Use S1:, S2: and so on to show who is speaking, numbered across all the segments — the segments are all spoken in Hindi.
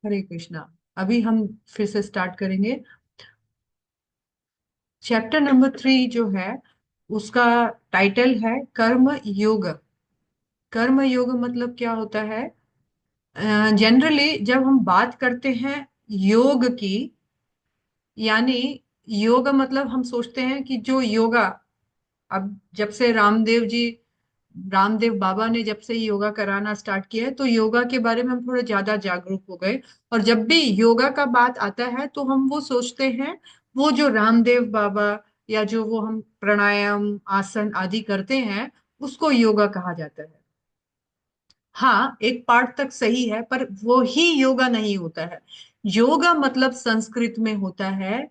S1: हरे कृष्णा। अभी हम फिर से स्टार्ट करेंगे। चैप्टर नंबर 3 जो है उसका टाइटल है कर्म योग। कर्म योग मतलब क्या होता है? जनरली जब हम बात करते हैं योग की, यानी योग मतलब हम सोचते हैं कि जो योगा, अब जब से रामदेव बाबा ने जब से योगा कराना स्टार्ट किया है तो योगा के बारे में हम थोड़े ज्यादा जागरूक हो गए। और जब भी योगा का बात आता है तो हम वो सोचते हैं, वो जो रामदेव बाबा या जो वो हम प्राणायाम आसन आदि करते हैं उसको योगा कहा जाता है। हाँ, एक पार्ट तक सही है, पर वो ही योगा नहीं होता है। योगा मतलब संस्कृत में होता है,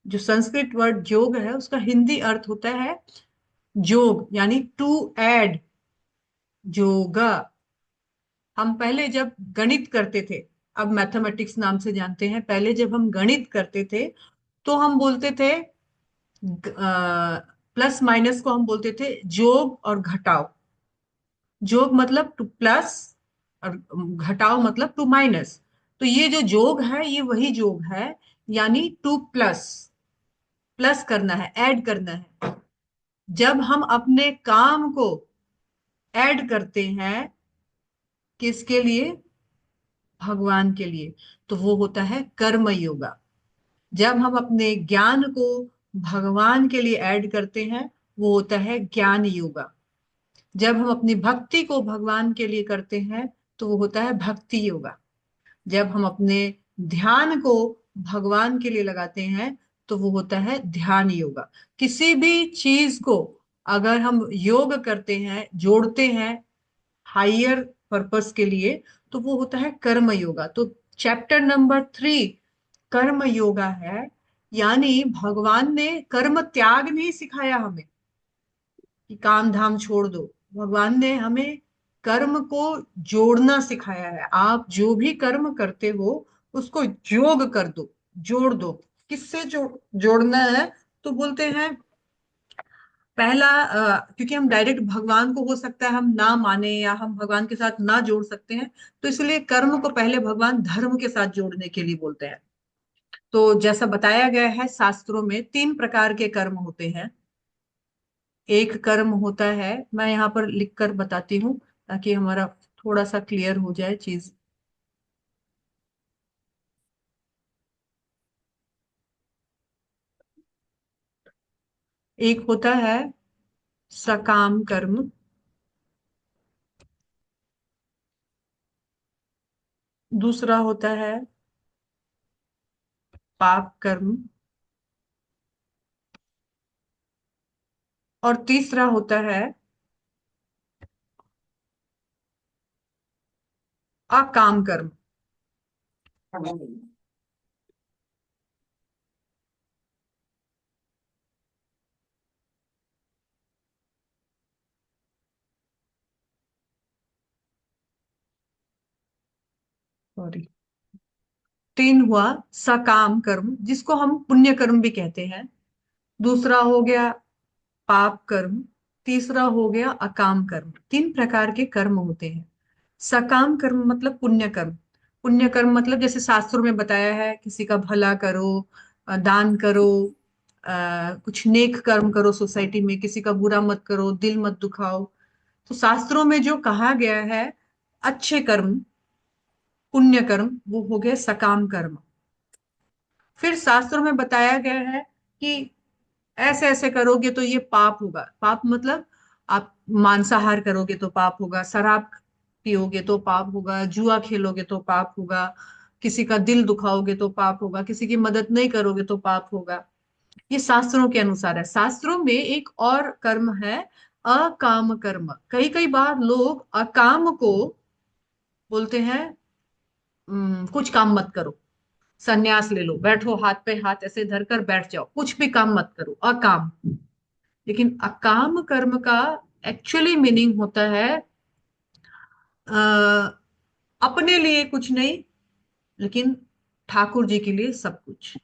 S1: जो संस्कृत वर्ड योग है उसका हिंदी अर्थ होता है जोग, यानी टू ऐड, योगा। हम पहले जब गणित करते थे, अब मैथमेटिक्स नाम से जानते हैं, पहले जब हम गणित करते थे तो हम बोलते थे प्लस माइनस को हम बोलते थे जोग और घटाव। जोग मतलब टू प्लस और घटाव मतलब टू माइनस। तो ये जो जोग है ये वही जोग है, यानी टू प्लस, प्लस करना है, ऐड करना है। जब हम अपने काम को ऐड करते हैं, किसके लिए? भगवान के लिए, तो वो होता है कर्म योगा। जब हम अपने ज्ञान को भगवान के लिए ऐड करते हैं, वो होता है ज्ञान योगा। जब हम अपनी भक्ति को भगवान के लिए करते हैं तो वो होता है भक्ति योगा। जब हम अपने ध्यान को भगवान के लिए लगाते हैं तो वो होता है ध्यान योगा। किसी भी चीज को अगर हम योग करते हैं, जोड़ते हैं हायर पर्पस के लिए, तो वो होता है कर्म योगा। तो चैप्टर नंबर 3 कर्म योगा है, यानी भगवान ने कर्म त्याग नहीं सिखाया हमें कि काम धाम छोड़ दो। भगवान ने हमें कर्म को जोड़ना सिखाया है। आप जो भी कर्म करते हो उसको योग कर दो, जोड़ दो। किससे जोड़ना है? तो बोलते हैं पहला, क्योंकि हम डायरेक्ट भगवान को हो सकता है हम ना माने या हम भगवान के साथ ना जोड़ सकते हैं, तो इसलिए कर्म को पहले भगवान धर्म के साथ जोड़ने के लिए बोलते हैं। तो जैसा बताया गया है शास्त्रों में 3 प्रकार के कर्म होते हैं। एक कर्म होता है, मैं यहाँ पर लिख कर बताती हूँ ताकि हमारा थोड़ा सा क्लियर हो जाए चीज। एक होता है सकाम कर्म, दूसरा होता है पाप कर्म, और तीसरा होता है अकाम कर्म। सॉरी, 3 हुआ सकाम कर्म, जिसको हम पुण्य कर्म भी कहते हैं। दूसरा हो गया पाप कर्म। तीसरा हो गया अकाम कर्म। 3 प्रकार के कर्म होते हैं। सकाम कर्म मतलब पुण्य कर्म। पुण्य कर्म मतलब जैसे शास्त्रों में बताया है, किसी का भला करो, दान करो, कुछ नेक कर्म करो, सोसाइटी में किसी का बुरा मत करो, दिल मत दुखाओ। तो शास्त्रों में जो कहा गया है अच्छे कर्म, पुण्य कर्म, वो हो गए सकाम कर्म। फिर शास्त्रों में बताया गया है कि ऐसे ऐसे करोगे तो ये पाप होगा। पाप मतलब आप मांसाहार करोगे तो पाप होगा, शराब पियोगे तो पाप होगा, जुआ खेलोगे तो पाप होगा, किसी का दिल दुखाओगे तो पाप होगा, किसी की मदद नहीं करोगे तो पाप होगा। ये शास्त्रों के अनुसार है। शास्त्रों में एक और कर्म है अकाम कर्म। कई कई बार लोग अकाम को बोलते हैं कुछ काम मत करो, संन्यास ले लो, बैठो हाथ पे हाथ ऐसे धरकर बैठ जाओ, कुछ भी काम मत करो, अकाम। लेकिन अकाम कर्म का एक्चुअली मीनिंग होता है अ, अपने लिए कुछ नहीं, लेकिन ठाकुर जी के लिए सब कुछ।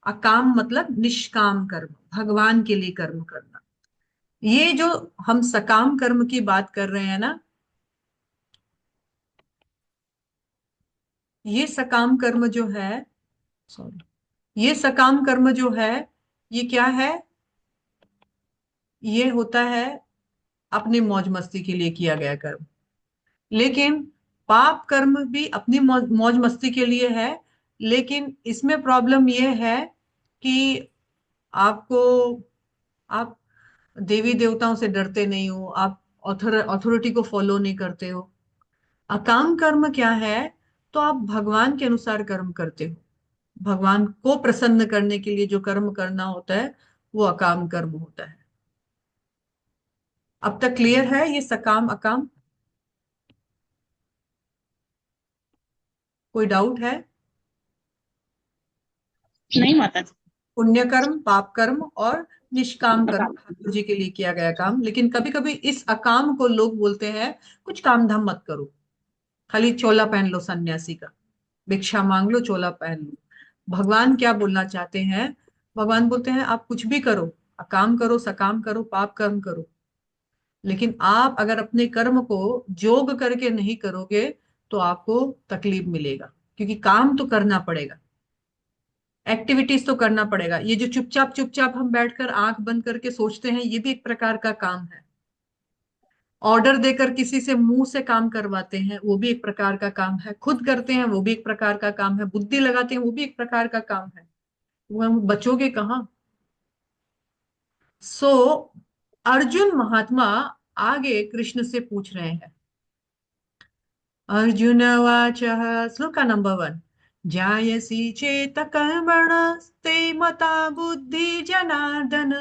S1: अकाम मतलब निष्काम कर्म, भगवान के लिए कर्म करना। ये जो हम सकाम कर्म की बात कर रहे हैं ना, ये सकाम कर्म जो है, सॉरी, ये सकाम कर्म जो है, ये क्या है? ये होता है अपनी मौज मस्ती के लिए किया गया कर्म। लेकिन पाप कर्म भी अपनी मौज मौज मस्ती के लिए है। लेकिन इसमें प्रॉब्लम ये है कि आपको, आप देवी देवताओं से डरते नहीं हो, आप अथॉरिटी को फॉलो नहीं करते हो। अकाम कर्म क्या है? तो आप भगवान के अनुसार कर्म करते हो। भगवान को प्रसन्न करने के लिए जो कर्म करना होता है वो अकाम कर्म होता है। अब तक क्लियर है ये सकाम अकाम? कोई डाउट है?
S2: नहीं माता जी।
S1: पुण्य कर्म, पाप कर्म और निष्काम कर्म, ठाकुर जी के लिए किया गया काम। लेकिन कभी कभी इस अकाम को लोग बोलते हैं कुछ काम धाम मत करो, खाली चोला पहन लो सन्यासी का, भिक्षा मांग लो, चोला पहन लो। भगवान क्या बोलना चाहते हैं? भगवान बोलते हैं आप कुछ भी करो, अकाम करो, सकाम करो, पाप कर्म करो, लेकिन आप अगर अपने कर्म को जोग करके नहीं करोगे तो आपको तकलीफ मिलेगा। क्योंकि काम तो करना पड़ेगा, एक्टिविटीज तो करना पड़ेगा। ये जो चुपचाप चुपचाप हम बैठकर आंख बंद करके सोचते हैं, ये भी एक प्रकार का काम है। ऑर्डर देकर किसी से मुंह से काम करवाते हैं, वो भी एक प्रकार का काम है। खुद करते हैं, वो भी एक प्रकार का काम है। बुद्धि लगाते हैं, वो भी एक प्रकार का काम है। वो हम बचोगे कहाँ? सो अर्जुन महात्मा आगे कृष्ण से पूछ रहे हैं। अर्जुन वाचः, श्लोका नंबर 1। जायसी चेत कर्मणस्ते मता बुद्धि जनार्दन,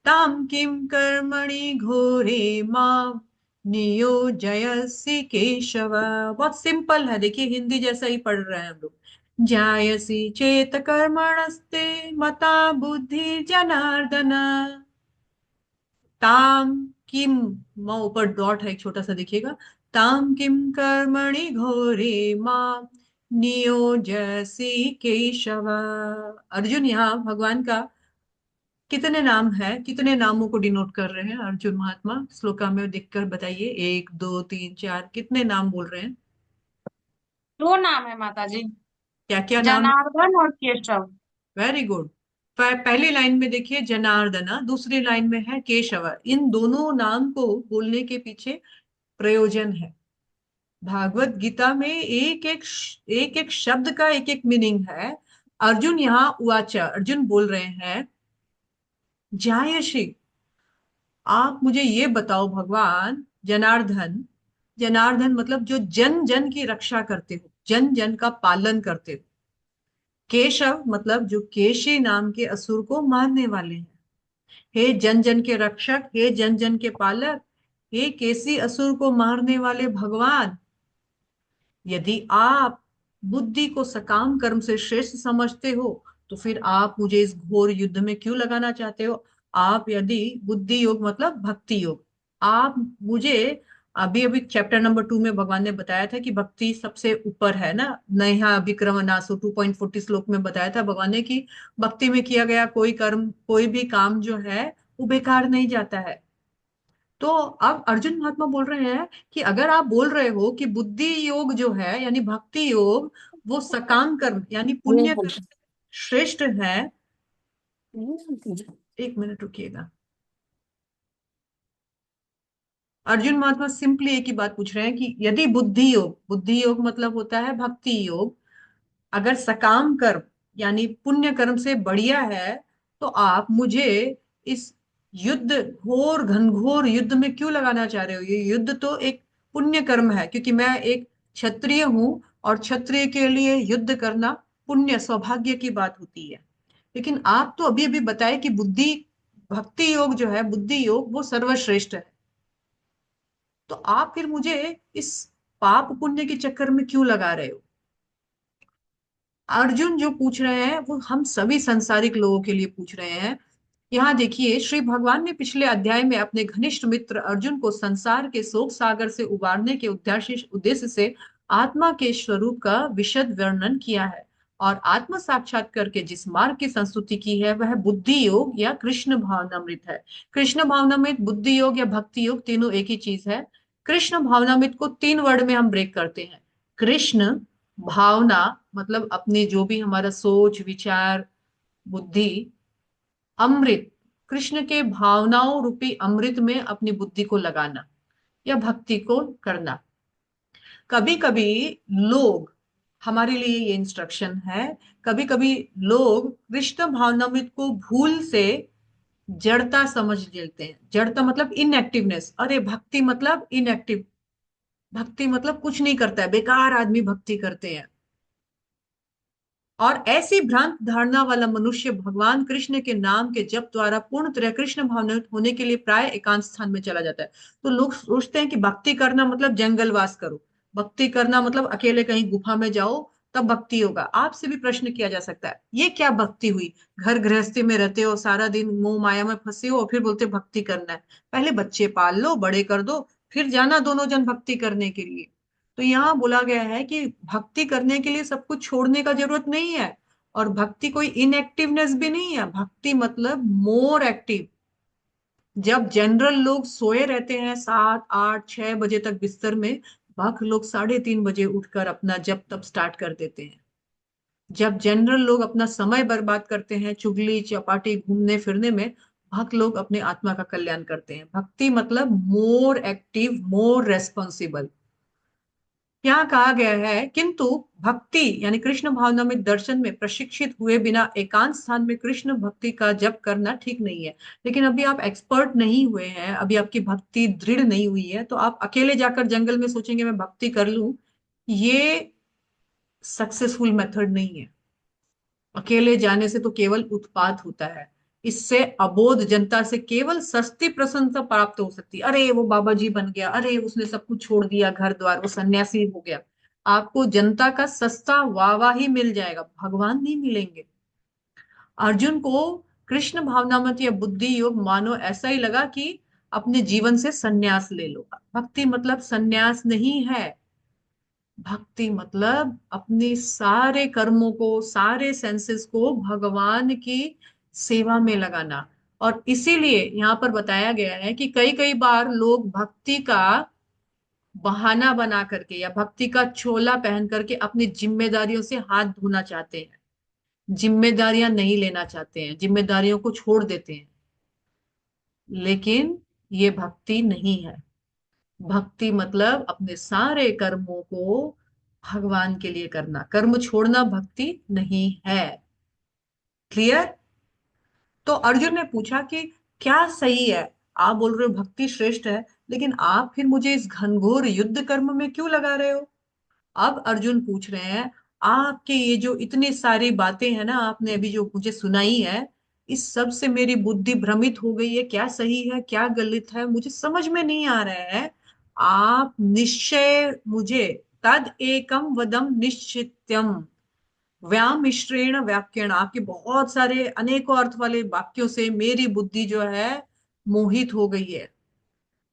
S1: ताम किम कर्मणि घोरे माम नियोजयसि केशव। बहुत सिंपल है, देखिए हिंदी जैसा ही पढ़ रहे हैं हम लोग। जायसी चेत कर्मणस्ते मता बुद्धि जनार्दन, ताम किम, माँ ऊपर डॉट है एक छोटा सा, देखिएगा। ताम किम कर्मणि घोरे माम नियोजयसि केशव। अर्जुन यहाँ भगवान का कितने नाम है, कितने नामों को डिनोट कर रहे हैं अर्जुन महात्मा? श्लोका में देखकर बताइए, 1 2 3 4, कितने नाम बोल रहे हैं?
S2: दो नाम है माता जी।
S1: क्या क्या नाम है?
S2: जनार्दन और केशव।
S1: Very good. पहली लाइन में देखिए जनार्दना, दूसरी लाइन में है केशव। इन दोनों नाम को बोलने के पीछे प्रयोजन है। भागवत गीता में एक एक शब्द का एक एक मीनिंग है। अर्जुन यहाँ उवाचा, अर्जुन बोल रहे हैं, जायशी, आप मुझे ये बताओ भगवान, जनार्दन, जनार्दन मतलब जो जन जन की रक्षा करते हो, जन जन का पालन करते हो। केशव मतलब जो केशी नाम के असुर को मारने वाले हैं। हे जन जन के रक्षक, हे जन जन के पालक, हे केसी असुर को मारने वाले भगवान, यदि आप बुद्धि को सकाम कर्म से श्रेष्ठ समझते हो तो फिर आप मुझे इस घोर युद्ध में क्यों लगाना चाहते हो? आप यदि बुद्धि योग मतलब भक्ति योग, आप मुझे, अभी अभी चैप्टर नंबर 2 में भगवान ने बताया था कि भक्ति सबसे ऊपर है ना, नया विक्रम नासो 2.40 श्लोक में बताया था भगवान ने कि भक्ति में किया गया कोई कर्म, कोई भी काम जो है वो बेकार नहीं जाता है। तो अब अर्जुन महात्मा बोल रहे हैं कि अगर आप बोल रहे हो कि बुद्धि योग जो है यानी भक्ति योग, वो सकाम कर्म यानी
S2: नहीं
S1: पुण्य कर्म
S2: बोलते।
S1: से श्रेष्ठ है।
S2: नहीं बोलते।
S1: 1 मिनट रुकिएगा। अर्जुन महात्मा सिंपली एक ही बात पूछ रहे हैं कि यदि बुद्धि योग मतलब होता है भक्ति योग, अगर सकाम कर्म यानी पुण्य कर्म से बढ़िया है, तो आप मुझे इस युद्ध, घोर घनघोर युद्ध में क्यों लगाना चाह रहे हो? ये युद्ध तो एक पुण्य कर्म है, क्योंकि मैं एक क्षत्रिय हूं और क्षत्रिय के लिए युद्ध करना पुण्य सौभाग्य की बात होती है। लेकिन आप तो अभी अभी बताए कि बुद्धि, भक्ति योग जो है, बुद्धि योग वो सर्वश्रेष्ठ है। तो आप फिर मुझे इस पाप पुण्य के चक्कर में क्यों लगा रहे हो? अर्जुन जो पूछ रहे हैं वो हम सभी संसारिक लोगों के लिए पूछ रहे हैं। यहाँ देखिए, श्री भगवान ने पिछले अध्याय में अपने घनिष्ठ मित्र अर्जुन को संसार के शोक सागर से उबारने के उद्देश्य से आत्मा के स्वरूप का विशद वर्णन किया है। और आत्म साक्षात्कार के जिस मार्ग की संस्तुति की है वह बुद्धि योग या कृष्ण भावनामृत है। कृष्ण भावनामृत, बुद्धि योग या भक्ति योग तीनों एक ही चीज है। कृष्ण भावनामृत को 3 वर्ड में हम ब्रेक करते हैं: कृष्ण, भावना मतलब अपनी जो भी हमारा सोच विचार बुद्धि। अमृत, कृष्ण के भावनाओं रूपी अमृत में अपनी बुद्धि को लगाना या भक्ति को करना। कभी कभी लोग, हमारे लिए ये इंस्ट्रक्शन है, कभी कभी लोग कृष्ण भावनामृत को भूल से जड़ता समझ लेते हैं। जड़ता मतलब इनएक्टिवनेस, अरे भक्ति मतलब इनएक्टिव, भक्ति मतलब कुछ नहीं करता है, बेकार आदमी भक्ति करते हैं। और ऐसी भ्रांत धारणा वाला मनुष्य भगवान कृष्ण के नाम के जप द्वारा पूर्ण तरह कृष्ण भावनान्वित होने के लिए प्राय एकांत स्थान में चला जाता है। तो लोग सोचते हैं कि भक्ति करना मतलब जंगलवास करो, भक्ति करना मतलब अकेले कहीं गुफा में जाओ तब भक्ति होगा। आपसे भी प्रश्न किया जा सकता है, ये क्या भक्ति हुई? घर गृहस्थी में रहते हो, सारा दिन मोह माया में फंसे हो और फिर बोलते भक्ति करना है। पहले बच्चे पाल लो, बड़े कर दो, फिर जाना दोनों जन भक्ति करने के लिए। तो यहाँ बोला गया है कि भक्ति करने के लिए सब कुछ छोड़ने का जरूरत नहीं है। और भक्ति कोई इनएक्टिवनेस भी नहीं है, भक्ति मतलब मोर एक्टिव। जब जनरल लोग सोए रहते हैं 7 8 6 बजे तक बिस्तर में, भक्त लोग 3:30 बजे उठकर अपना जप तप स्टार्ट कर देते हैं। जब जनरल लोग अपना समय बर्बाद करते हैं चुगली चपाटी घूमने फिरने में, भक्त लोग अपने आत्मा का कल्याण करते हैं। भक्ति मतलब मोर एक्टिव मोर रेस्पॉन्सिबल। यहाँ कहा गया है, किंतु भक्ति यानी कृष्ण भावना में दर्शन में प्रशिक्षित हुए बिना एकांत स्थान में कृष्ण भक्ति का जप करना ठीक नहीं है। लेकिन अभी आप एक्सपर्ट नहीं हुए हैं, अभी आपकी भक्ति दृढ़ नहीं हुई है, तो आप अकेले जाकर जंगल में सोचेंगे मैं भक्ति कर लूं, ये सक्सेसफुल मेथड नहीं है। अकेले जाने से तो केवल उत्पात होता है। इससे अबोध जनता से केवल सस्ती प्रशंसा प्राप्त हो सकती है, अरे वो बाबा जी बन गया, अरे उसने सब कुछ छोड़ दिया घर द्वार, वो सन्यासी हो गया। आपको जनता का सस्ता वाह ही मिल जाएगा, भगवान नहीं मिलेंगे। अर्जुन को कृष्ण भावनामत या बुद्धि योग मानो ऐसा ही लगा कि अपने जीवन से सन्यास ले लो। भक्ति मतलब सन्यास नहीं है। भक्ति मतलब अपने सारे कर्मों को, सारे सेंसेस को भगवान की सेवा में लगाना। और इसीलिए यहाँ पर बताया गया है कि कई कई बार लोग भक्ति का बहाना बना करके या भक्ति का चोला पहन करके अपनी जिम्मेदारियों से हाथ धोना चाहते हैं, जिम्मेदारियां नहीं लेना चाहते हैं, जिम्मेदारियों को छोड़ देते हैं। लेकिन ये भक्ति नहीं है। भक्ति मतलब अपने सारे कर्मों को भगवान के लिए करना, कर्म छोड़ना भक्ति नहीं है। क्लियर? तो अर्जुन ने पूछा कि क्या सही है? आप बोल रहे हो भक्ति श्रेष्ठ है, लेकिन आप फिर मुझे इस घनघोर युद्ध कर्म में क्यों लगा रहे हो? अब अर्जुन पूछ रहे हैं, आपके ये जो इतनी सारी बातें हैं ना, आपने अभी जो मुझे सुनाई है, इस सब से मेरी बुद्धि भ्रमित हो गई है, क्या सही है क्या गलत है मुझे समझ में नहीं आ रहा है। आप निश्चय मुझे तद एकम वदम निश्चित्यम, व्यामिश्रेण वाक्यण, आपके बहुत सारे अनेकों अर्थ वाले वाक्यों से मेरी बुद्धि जो है मोहित हो गई है।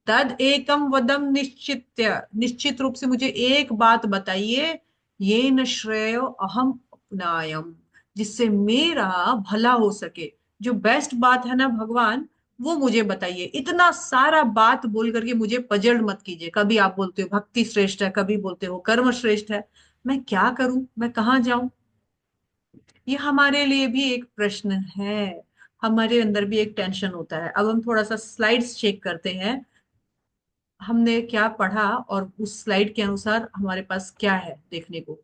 S1: तद एकम वदम निश्चित्य, निश्चित रूप से मुझे एक बात बताइए, ये न श्रेयो अहम अपनायम, जिससे मेरा भला हो सके। जो बेस्ट बात है ना भगवान, वो मुझे बताइए। इतना सारा बात बोल करके मुझे पजल मत कीजिए। कभी आप बोलते हो भक्ति श्रेष्ठ है, कभी बोलते हो कर्म श्रेष्ठ है। मैं क्या करूं, मैं कहाँ जाऊं? ये हमारे लिए भी एक प्रश्न है, हमारे अंदर भी एक टेंशन होता है। अब हम थोड़ा सा स्लाइड्स चेक करते हैं, हमने क्या पढ़ा और उस स्लाइड के अनुसार हमारे पास क्या है देखने को।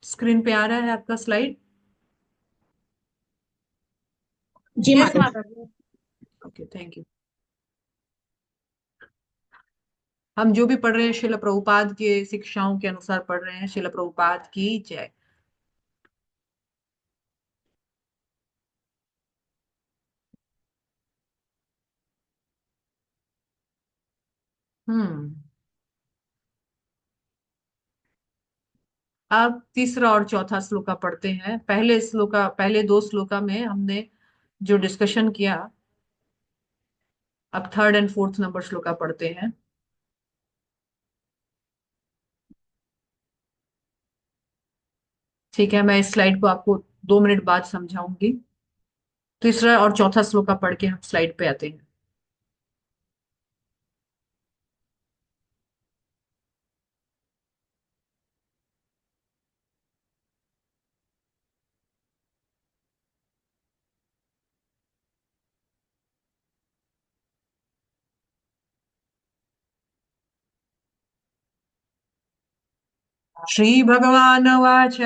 S1: स्क्रीन पे आ रहा है आपका स्लाइड?
S2: जी
S1: यस।
S2: माता जी।
S1: Okay, thank you. हम जो भी पढ़ रहे हैं शिल प्रभुपाद के शिक्षाओं के अनुसार पढ़ रहे हैं। शिल प्रभुपाद की जय। हम्म। अब तीसरा और चौथा श्लोका पढ़ते हैं। पहले श्लोका, पहले दो श्लोका में हमने जो डिस्कशन किया, अब third and fourth number shloka पढ़ते हैं। ठीक है, मैं इस स्लाइड को आपको 2 मिनट बाद समझाऊंगी। तीसरा और चौथा श्लोका पढ़ के हम स्लाइड पे आते हैं। श्री भगवानुवाच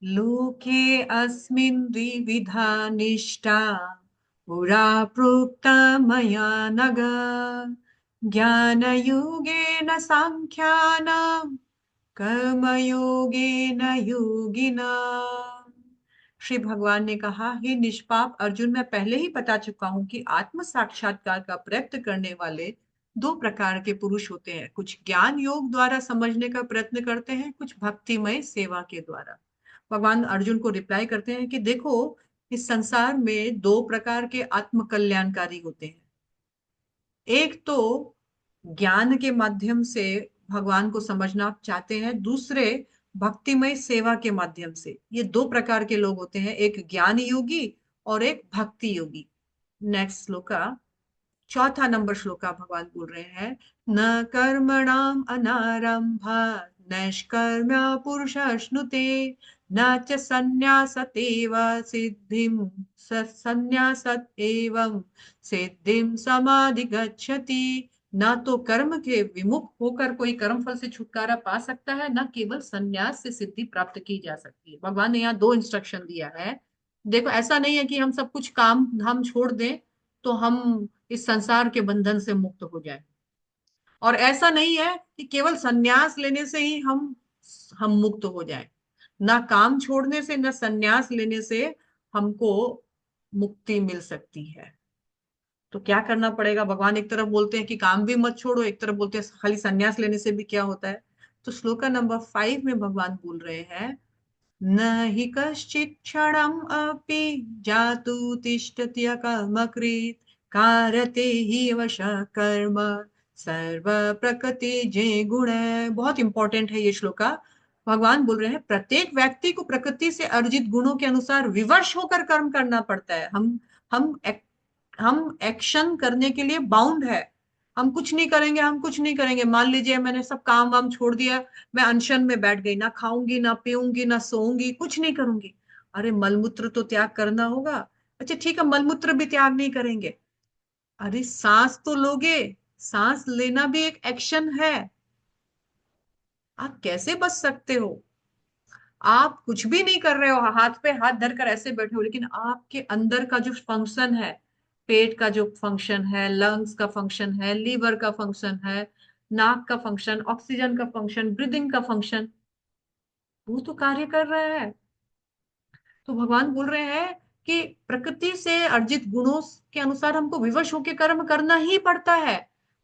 S1: लोके अस्मिन् द्विविधा निष्ठा पुरा प्रोक्ता मया नघ ज्ञानयोगेन साङ्ख्यानां कर्मयोगेन योगिना। श्री भगवान ने कहा, हे निष्पाप अर्जुन, मैं पहले ही बता चुका हूं कि आत्म साक्षात्कार का प्रयत्न करने वाले दो प्रकार के पुरुष होते हैं। कुछ ज्ञान योग द्वारा समझने का प्रयत्न करते हैं, कुछ भक्तिमय सेवा के द्वारा। भगवान अर्जुन को रिप्लाई करते हैं कि देखो, इस संसार में दो प्रकार के आत्म कल्याणकारी होते हैं। एक तो ज्ञान के माध्यम से भगवान को समझना आप चाहते हैं, दूसरे भक्तिमय सेवा के माध्यम से। ये दो प्रकार के लोग होते हैं, एक ज्ञान योगी और एक भक्ति योगी। नेक्स्ट श्लोका, चौथा नंबर श्लोका भगवान बोल रहे हैं, न कर्मणाम अनारंभा नैष्कर्म्य पुरुषश्नुते न च संन्यासतेव सिद्धिं संन्यासत एवं सिद्धिं समाधिगच्छति। ना तो कर्म के विमुख होकर कोई कर्म फल से छुटकारा पा सकता है, न केवल संन्यास से सिद्धि प्राप्त की जा सकती है। भगवान ने यहाँ दो इंस्ट्रक्शन दिया है। देखो, ऐसा नहीं है कि हम सब कुछ काम धाम छोड़ दें तो हम इस संसार के बंधन से मुक्त हो जाए, और ऐसा नहीं है कि केवल संन्यास लेने से ही हम मुक्त हो जाए। ना काम छोड़ने से ना संन्यास लेने से हमको मुक्ति मिल सकती है। तो क्या करना पड़ेगा? भगवान एक तरफ बोलते हैं कि काम भी मत छोड़ो, एक तरफ बोलते हैं खाली संन्यास लेने से भी क्या होता है। तो श्लोका नंबर 5 में भगवान बोल रहे हैं, न हि कश्चित् क्षणम् अपि जातु तिष्ठति अकर्मकृत् कारते हि वशः कर्म सर्व प्रकृति जे गुण। बहुत इंपॉर्टेंट है ये श्लोका। भगवान बोल रहे हैं, प्रत्येक व्यक्ति को प्रकृति से अर्जित गुणों के अनुसार विवश होकर कर्म करना पड़ता है। हम हम एक्शन करने के लिए बाउंड है। हम कुछ नहीं करेंगे, हम कुछ नहीं करेंगे। मान लीजिए मैंने सब काम वाम छोड़ दिया, मैं अनशन में बैठ गई, ना खाऊंगी ना पीऊंगी ना सोऊंगी, कुछ नहीं करूंगी। अरे मलमूत्र तो त्याग करना होगा। अच्छा ठीक है, मलमूत्र भी त्याग नहीं करेंगे। अरे सांस तो लोगे, सांस लेना भी एक एक्शन है। आप कैसे बच सकते हो? आप कुछ भी नहीं कर रहे हो, हाथ पे हाथ धरकर ऐसे बैठे हो, लेकिन आपके अंदर का जो फंक्शन है, पेट का जो फंक्शन है, लंग्स का फंक्शन है, लीवर का फंक्शन है, नाक का फंक्शन, ऑक्सीजन का फंक्शन, ब्रीदिंग का फंक्शन, वो तो कार्य कर रहा है। तो भगवान बोल रहे हैं कि प्रकृति से अर्जित गुणों के अनुसार हमको विवश होकर कर्म करना ही पड़ता है।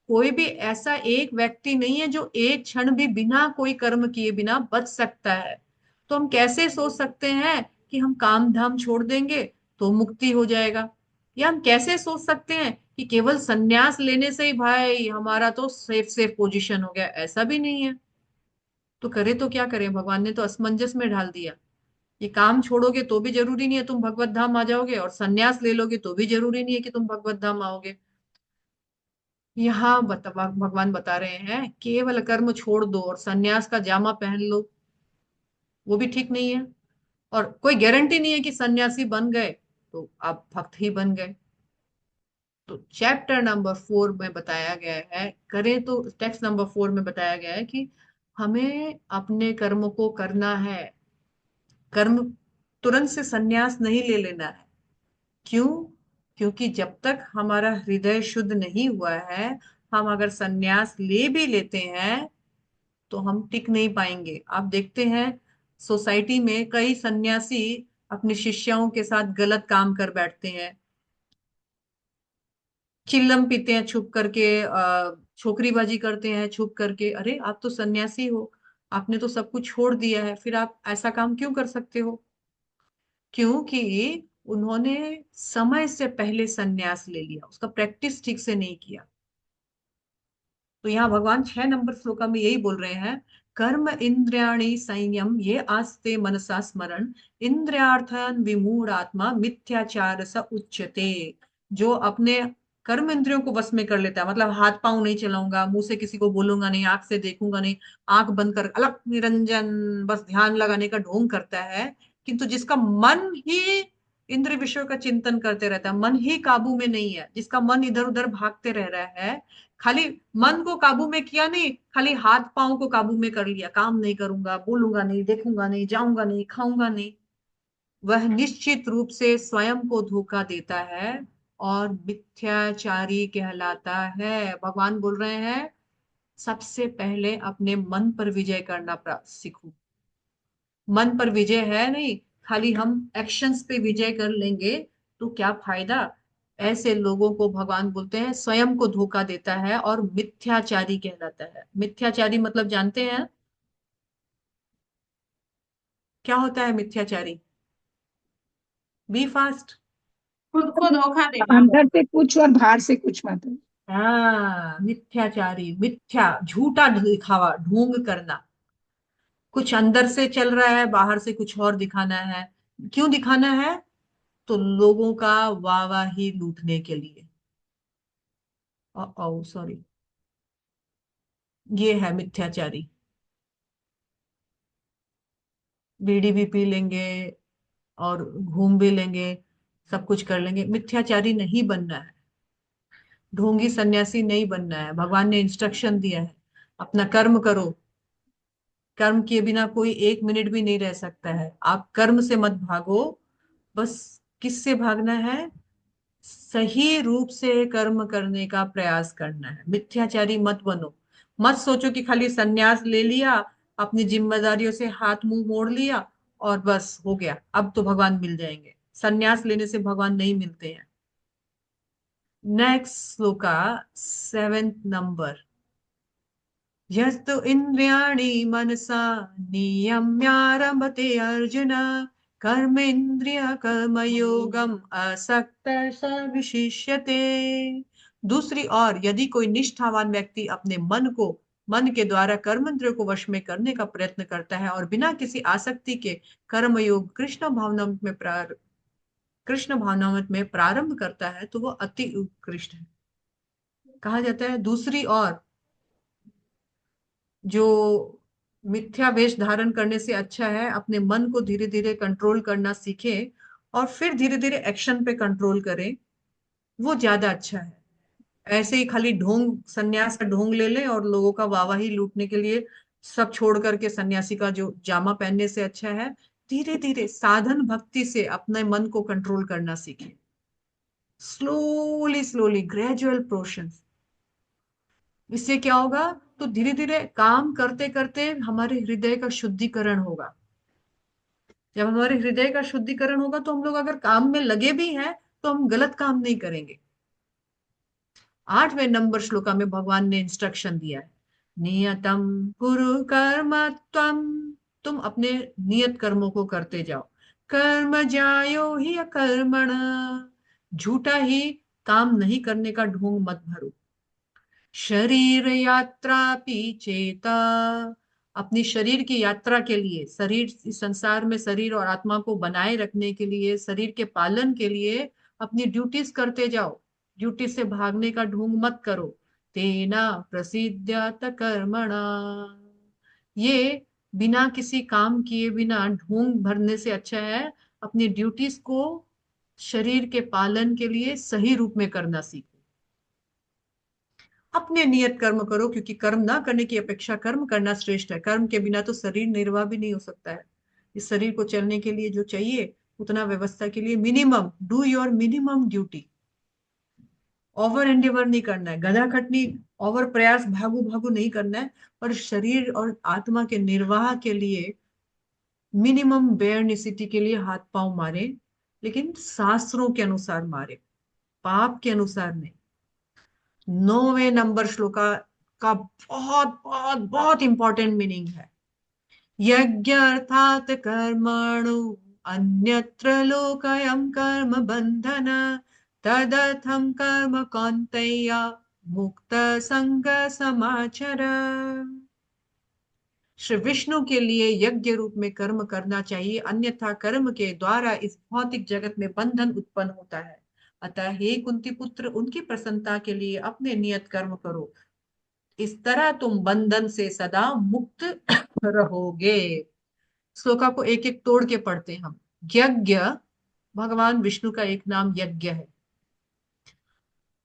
S1: कोई भी ऐसा एक व्यक्ति नहीं है जो एक क्षण भी बिना कोई कर्म किए बिना बच सकता है। तो हम कैसे सोच सकते हैं कि हम काम धाम छोड़ देंगे तो मुक्ति हो जाएगा, या हम कैसे सोच सकते हैं कि केवल संन्यास लेने से ही भाई हमारा तो सेफ सेफ पोजीशन हो गया? ऐसा भी नहीं है। तो करे तो क्या करें? भगवान ने तो असमंजस में ढाल दिया। ये काम छोड़ोगे तो भी जरूरी नहीं है तुम भगवत धाम आ जाओगे, और संन्यास ले लोगे तो भी जरूरी नहीं है कि तुम भगवत धाम आओगे। यहाँ भगवान बता रहे हैं, केवल कर्म छोड़ दो और संन्यास का जामा पहन लो, वो भी ठीक नहीं है। और कोई गारंटी नहीं है कि सन्यासी बन गए तो आप भक्त ही बन गए। तो चैप्टर नंबर 4 में बताया गया है, करें तो टेक्स्ट नंबर 4 में बताया गया है कि हमें अपने कर्म को करना है। कर्म तुरंत से सन्यास नहीं ले लेना है। क्यों? क्योंकि जब तक हमारा हृदय शुद्ध नहीं हुआ है, हम अगर सन्यास ले भी लेते हैं तो हम टिक नहीं पाएंगे। आप देखते हैं सोसाइटी में कई सन्यासी अपने शिष्यों के साथ गलत काम कर बैठते हैं, चिल्लम पीते हैं छुप करके, छोकरीबाजी करते हैं छुप करके। अरे आप तो सन्यासी हो, आपने तो सब कुछ छोड़ दिया है, फिर आप ऐसा काम क्यों कर सकते हो? क्योंकि उन्होंने समय से पहले सन्यास ले लिया, उसका प्रैक्टिस ठीक से नहीं किया। तो यहाँ भगवान 6 नंबर श्लोका में यही बोल रहे हैं, कर्म इंद्रियाणि संयम ये आस्ते मनसा स्मरण इंद्रियार्थन विमूढ़ आत्मा मिथ्याचार स उच्यते। जो अपने कर्म इंद्रियों को वश में कर लेता है, मतलब हाथ पांव नहीं चलाऊंगा, मुंह से किसी को बोलूंगा नहीं, आंख से देखूंगा नहीं, आंख बंद कर अलग निरंजन बस ध्यान लगाने का ढोंग करता है, किंतु जिसका मन ही इंद्रिय विषयों का चिंतन करते रहता है, मन ही काबू में नहीं है, जिसका मन इधर उधर भागते रह रहा है, खाली मन को काबू में किया नहीं, खाली हाथ पांव को काबू में कर लिया, काम नहीं करूंगा, बोलूंगा नहीं, देखूंगा नहीं, जाऊंगा नहीं, खाऊंगा नहीं, वह निश्चित रूप से स्वयं को धोखा देता है और मिथ्याचारी कहलाता है। भगवान बोल रहे हैं सबसे पहले अपने मन पर विजय करना सीखो। मन पर विजय है नहीं, खाली हम एक्शंस पे विजय कर लेंगे तो क्या फायदा। ऐसे लोगों को भगवान बोलते हैं स्वयं को धोखा देता है और मिथ्याचारी कहलाता है। मिथ्याचारी मतलब जानते हैं क्या होता है मिथ्याचारी? B fast.
S2: खुद को धोखा देना।
S3: अंदर से कुछ और बाहर से कुछ मतलब।
S1: हाँ, मिथ्याचारी, मिथ्या झूठा दिखावा, ढोंग करना, कुछ अंदर से चल रहा है, बाहर से कुछ और दिखाना है। क्यों दिखाना है? तो लोगों का वाहवाही लूटने के लिए। ओ सॉरी, ये है मिथ्याचारी। बीड़ी भी पी लेंगे और घूम भी लेंगे, सब कुछ कर लेंगे, मिथ्याचारी नहीं बनना है, ढोंगी सन्यासी नहीं बनना है। भगवान ने इंस्ट्रक्शन दिया है अपना कर्म करो, कर्म किए बिना कोई एक मिनट भी नहीं रह सकता है। आप कर्म से मत भागो, बस किससे भागना है? सही रूप से कर्म करने का प्रयास करना है। मिथ्याचारी मत बनो। मत सोचो कि खाली सन्यास ले लिया, अपनी जिम्मेदारियों से हाथ मुंह मोड़ लिया और बस हो गया, अब तो भगवान मिल जाएंगे। सन्यास लेने से भगवान नहीं मिलते हैं। Next shloka, seventh number. यस्तु इंद्रियाणि मनसा नियम्यारभते अर्जुन कर्मेन्द्रिय कर्मयोगम असक्त स विशिष्यते। दूसरी ओर यदि कोई निष्ठावान व्यक्ति अपने मन के द्वारा कर्मेंद्रियों को वश में करने का प्रयत्न करता है और बिना किसी आसक्ति के कर्मयोग कृष्ण भावनामृत में प्रारंभ करता है तो वो अति उत्कृष्ट है। कहा जाता है दूसरी ओर जो मिथ्या वेश धारण करने से अच्छा है अपने मन को धीरे धीरे कंट्रोल करना सीखे और फिर धीरे धीरे एक्शन पे कंट्रोल करे, वो ज्यादा अच्छा है। ऐसे ही खाली ढोंग, सन्यास का ढोंग ले ले और लोगों का वाहवाही लूटने के लिए सब छोड़ करके सन्यासी का जो जामा पहनने से अच्छा है धीरे धीरे साधन भक्ति से अपने मन को कंट्रोल करना सीखे। Slowly slowly, gradual process. इससे क्या होगा? तो धीरे धीरे काम करते करते हमारे हृदय का शुद्धिकरण होगा। जब हमारे हृदय का शुद्धिकरण होगा तो हम लोग अगर काम में लगे भी हैं तो हम गलत काम नहीं करेंगे। 8वें नंबर श्लोका में भगवान ने इंस्ट्रक्शन दिया है नियतम कुरु कर्म त्वम। तुम अपने नियत कर्मों को करते जाओ। कर्म जायो ही अकर्मण। झूठा ही काम नहीं करने का ढोंग मत भरो। शरीर यात्रा चेता। अपनी शरीर की यात्रा के लिए, शरीर इस संसार में शरीर और आत्मा को बनाए रखने के लिए, शरीर के पालन के लिए अपनी ड्यूटीज करते जाओ। ड्यूटी से भागने का ढोंग मत करो। तेना प्रसिद्ध्यत कर्मणा। ये बिना किसी काम किए बिना ढोंग भरने से अच्छा है अपनी ड्यूटीज को शरीर के पालन के लिए सही रूप में करना सीखो। अपने नियत कर्म करो, क्योंकि कर्म ना करने की अपेक्षा कर्म करना श्रेष्ठ है। कर्म के बिना तो शरीर निर्वाह भी नहीं हो सकता है। इस शरीर को चलने के लिए जो चाहिए उतना व्यवस्था के लिए minimum do your minimum duty. Over Endeavour नहीं करना है, गधा खटनी, ओवर प्रयास, भागू भागू नहीं करना है, पर शरीर और आत्मा के निर्वाह के लिए मिनिमम बेयर नेसेसिटी के लिए हाथ पांव मारे, लेकिन शास्त्रों के अनुसार मारे, पाप के अनुसार नहीं। 9वें नंबर श्लोका का बहुत बहुत बहुत इंपॉर्टेंट मीनिंग है। यज्ञ अर्थात कर्मणु अन्यत्र लोकयं कर्म बंधन तदर्थम कर्म कौन्तेय मुक्त संग समाचर। श्री विष्णु के लिए यज्ञ रूप में कर्म करना चाहिए, अन्यथा कर्म के द्वारा इस भौतिक जगत में बंधन उत्पन्न होता है। अतः हे कुंती पुत्र, उनकी प्रसन्नता के लिए अपने नियत कर्म करो, इस तरह तुम बंधन से सदा मुक्त रहोगे। श्लोका को एक एक तोड़ के पढ़ते हैं हम। यज्ञ, भगवान विष्णु का एक नाम यज्ञ है,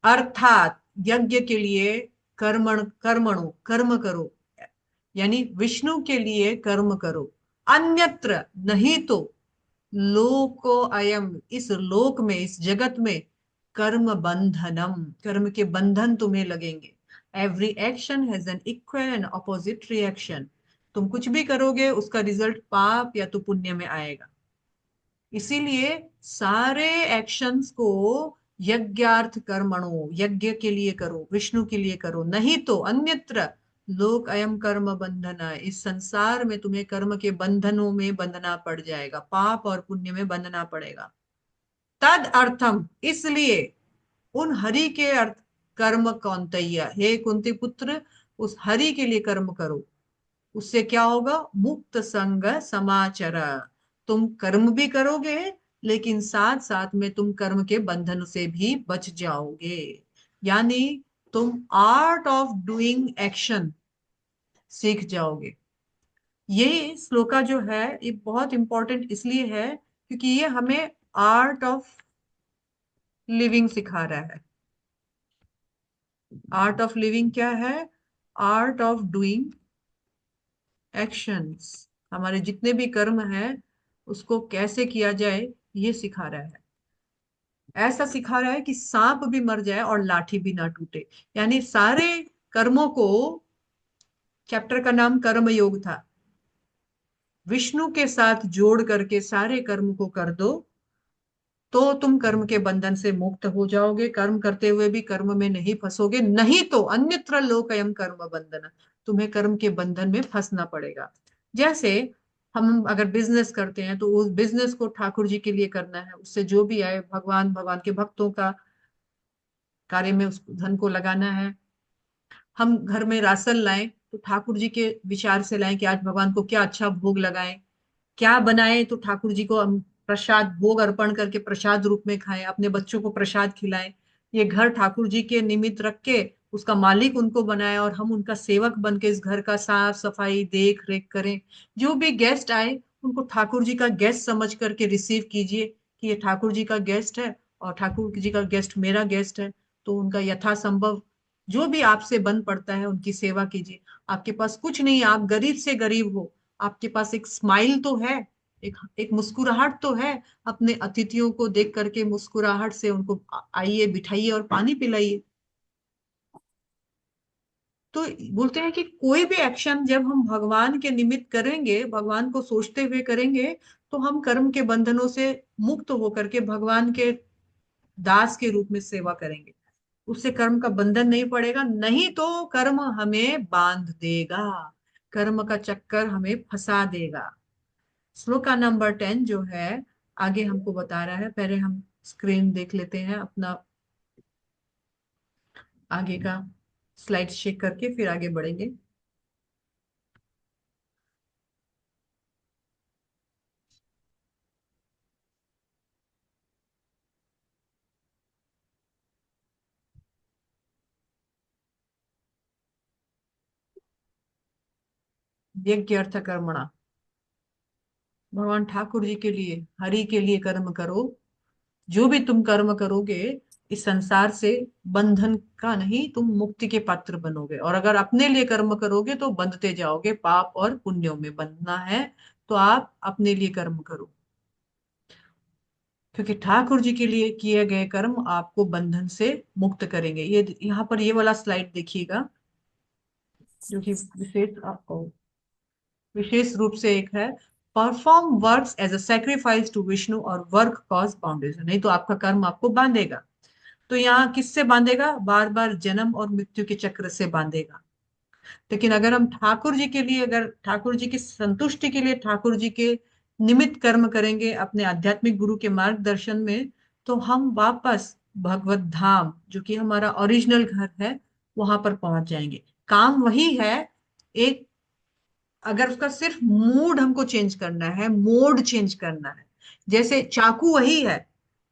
S1: अर्थात यज्ञ के लिए कर्मणो कर्म करो, यानी विष्णु के लिए कर्म करो। अन्यत्र नहीं तो लोको अयम, इस लोक में, इस जगत में, कर्म बंधनम, कर्म के बंधन तुम्हें लगेंगे। Every action has an equal and opposite reaction. तुम कुछ भी करोगे उसका रिजल्ट पाप या तो पुण्य में आएगा। इसीलिए सारे एक्शंस को यज्ञार्थ कर्मणो, यज्ञ के लिए करो, विष्णु के लिए करो, नहीं तो अन्यत्र लोक अयम कर्म बंधना, इस संसार में तुम्हें कर्म के बंधनों में बंधना पड़ जाएगा, पाप और पुण्य में बंधना पड़ेगा। तद अर्थम, इसलिए उन हरि के अर्थ कर्म कौंतैया, हे कुंती पुत्र, उस हरि के लिए कर्म करो। उससे क्या होगा? मुक्त संग समाचर, तुम कर्म भी करोगे लेकिन साथ साथ में तुम कर्म के बंधन से भी बच जाओगे, यानी तुम आर्ट ऑफ डूइंग एक्शन सीख जाओगे। ये श्लोका जो है ये बहुत इंपॉर्टेंट इसलिए है क्योंकि ये हमें आर्ट ऑफ लिविंग सिखा रहा है। आर्ट ऑफ लिविंग क्या है? Art of doing actions. हमारे जितने भी कर्म हैं उसको कैसे किया जाए ये सिखा रहा है। ऐसा सिखा रहा है कि सांप भी मर जाए और लाठी भी ना टूटे, यानी सारे कर्मों को, चैप्टर का नाम कर्म योग था, विष्णु के साथ जोड़ करके सारे कर्म को कर दो तो तुम कर्म के बंधन से मुक्त हो जाओगे, कर्म करते हुए भी कर्म में नहीं फंसोगे, नहीं तो अन्यत्र लोकयम कर्म बंधन, तुम्हें कर्म के बंधन में फंसना पड़ेगा। जैसे हम अगर बिजनेस करते हैं तो उस बिजनेस को ठाकुर जी के लिए करना है, उससे जो भी आए भगवान, भगवान के भक्तों का कार्य में उस धन को लगाना है। हम घर में राशन लाएं तो ठाकुर जी के विचार से लाएं कि आज भगवान को क्या अच्छा भोग लगाएं, क्या बनाए तो ठाकुर जी को हम प्रसाद भोग अर्पण करके प्रसाद रूप में खाएं, अपने बच्चों को प्रसाद खिलाएं। ये घर ठाकुर जी के निमित्त रख के उसका मालिक उनको बनाए और हम उनका सेवक बन के इस घर का साफ सफाई देख रेख करें। जो भी गेस्ट आए उनको ठाकुर जी का गेस्ट समझ करके रिसीव कीजिए कि ये ठाकुर जी का गेस्ट है और ठाकुर जी का गेस्ट मेरा गेस्ट है। तो उनका यथासंभव जो भी आपसे बन पड़ता है उनकी सेवा कीजिए। आपके पास कुछ नहीं, आप गरीब से गरीब हो, आपके पास एक स्माइल तो है, एक एक मुस्कुराहट तो है, अपने अतिथियों को देख करके मुस्कुराहट से उनको आइए बिठाइए और पानी पिलाइए। तो बोलते हैं कि कोई भी एक्शन जब हम भगवान के निमित्त करेंगे, भगवान को सोचते हुए करेंगे, तो हम कर्म के बंधनों से मुक्त होकर के भगवान के दास के रूप में सेवा करेंगे। उससे कर्म का बंधन नहीं पड़ेगा, नहीं तो कर्म हमें बांध देगा, कर्म का चक्कर हमें फंसा देगा। श्लोका नंबर 10 जो है आगे हमको बता रहा है। पहले हम स्क्रीन देख लेते हैं अपना, आगे का स्लाइड चेक करके फिर आगे बढ़ेंगे। यज्ञ अर्थ कर्मणा, भगवान ठाकुर जी के लिए, हरि के लिए कर्म करो। जो भी तुम कर्म करोगे इस संसार से बंधन का नहीं, तुम मुक्ति के पात्र बनोगे। और अगर अपने लिए कर्म करोगे तो बंधते जाओगे, पाप और पुण्यों में बंधना है तो आप अपने लिए कर्म करो, क्योंकि ठाकुर जी के लिए किए गए कर्म आपको बंधन से मुक्त करेंगे। ये यहाँ पर ये वाला स्लाइड देखिएगा जो कि विशेष रूप से एक है, perform works as a sacrifice to Vishnu और वर्क कॉज बाउंडेशन, नहीं तो आपका कर्म आपको बांधेगा। तो यहाँ किससे बांधेगा? बार बार जन्म और मृत्यु के चक्र से बांधेगा। लेकिन अगर हम ठाकुर जी के लिए, अगर ठाकुर जी की संतुष्टि के लिए ठाकुर जी के निमित्त कर्म करेंगे अपने आध्यात्मिक गुरु के मार्गदर्शन में, तो हम वापस भगवत धाम जो कि हमारा ओरिजिनल घर है वहां पर पहुंच जाएंगे। काम वही है, एक अगर उसका सिर्फ मूड हमको चेंज करना है, मोड चेंज करना है, जैसे चाकू वही है,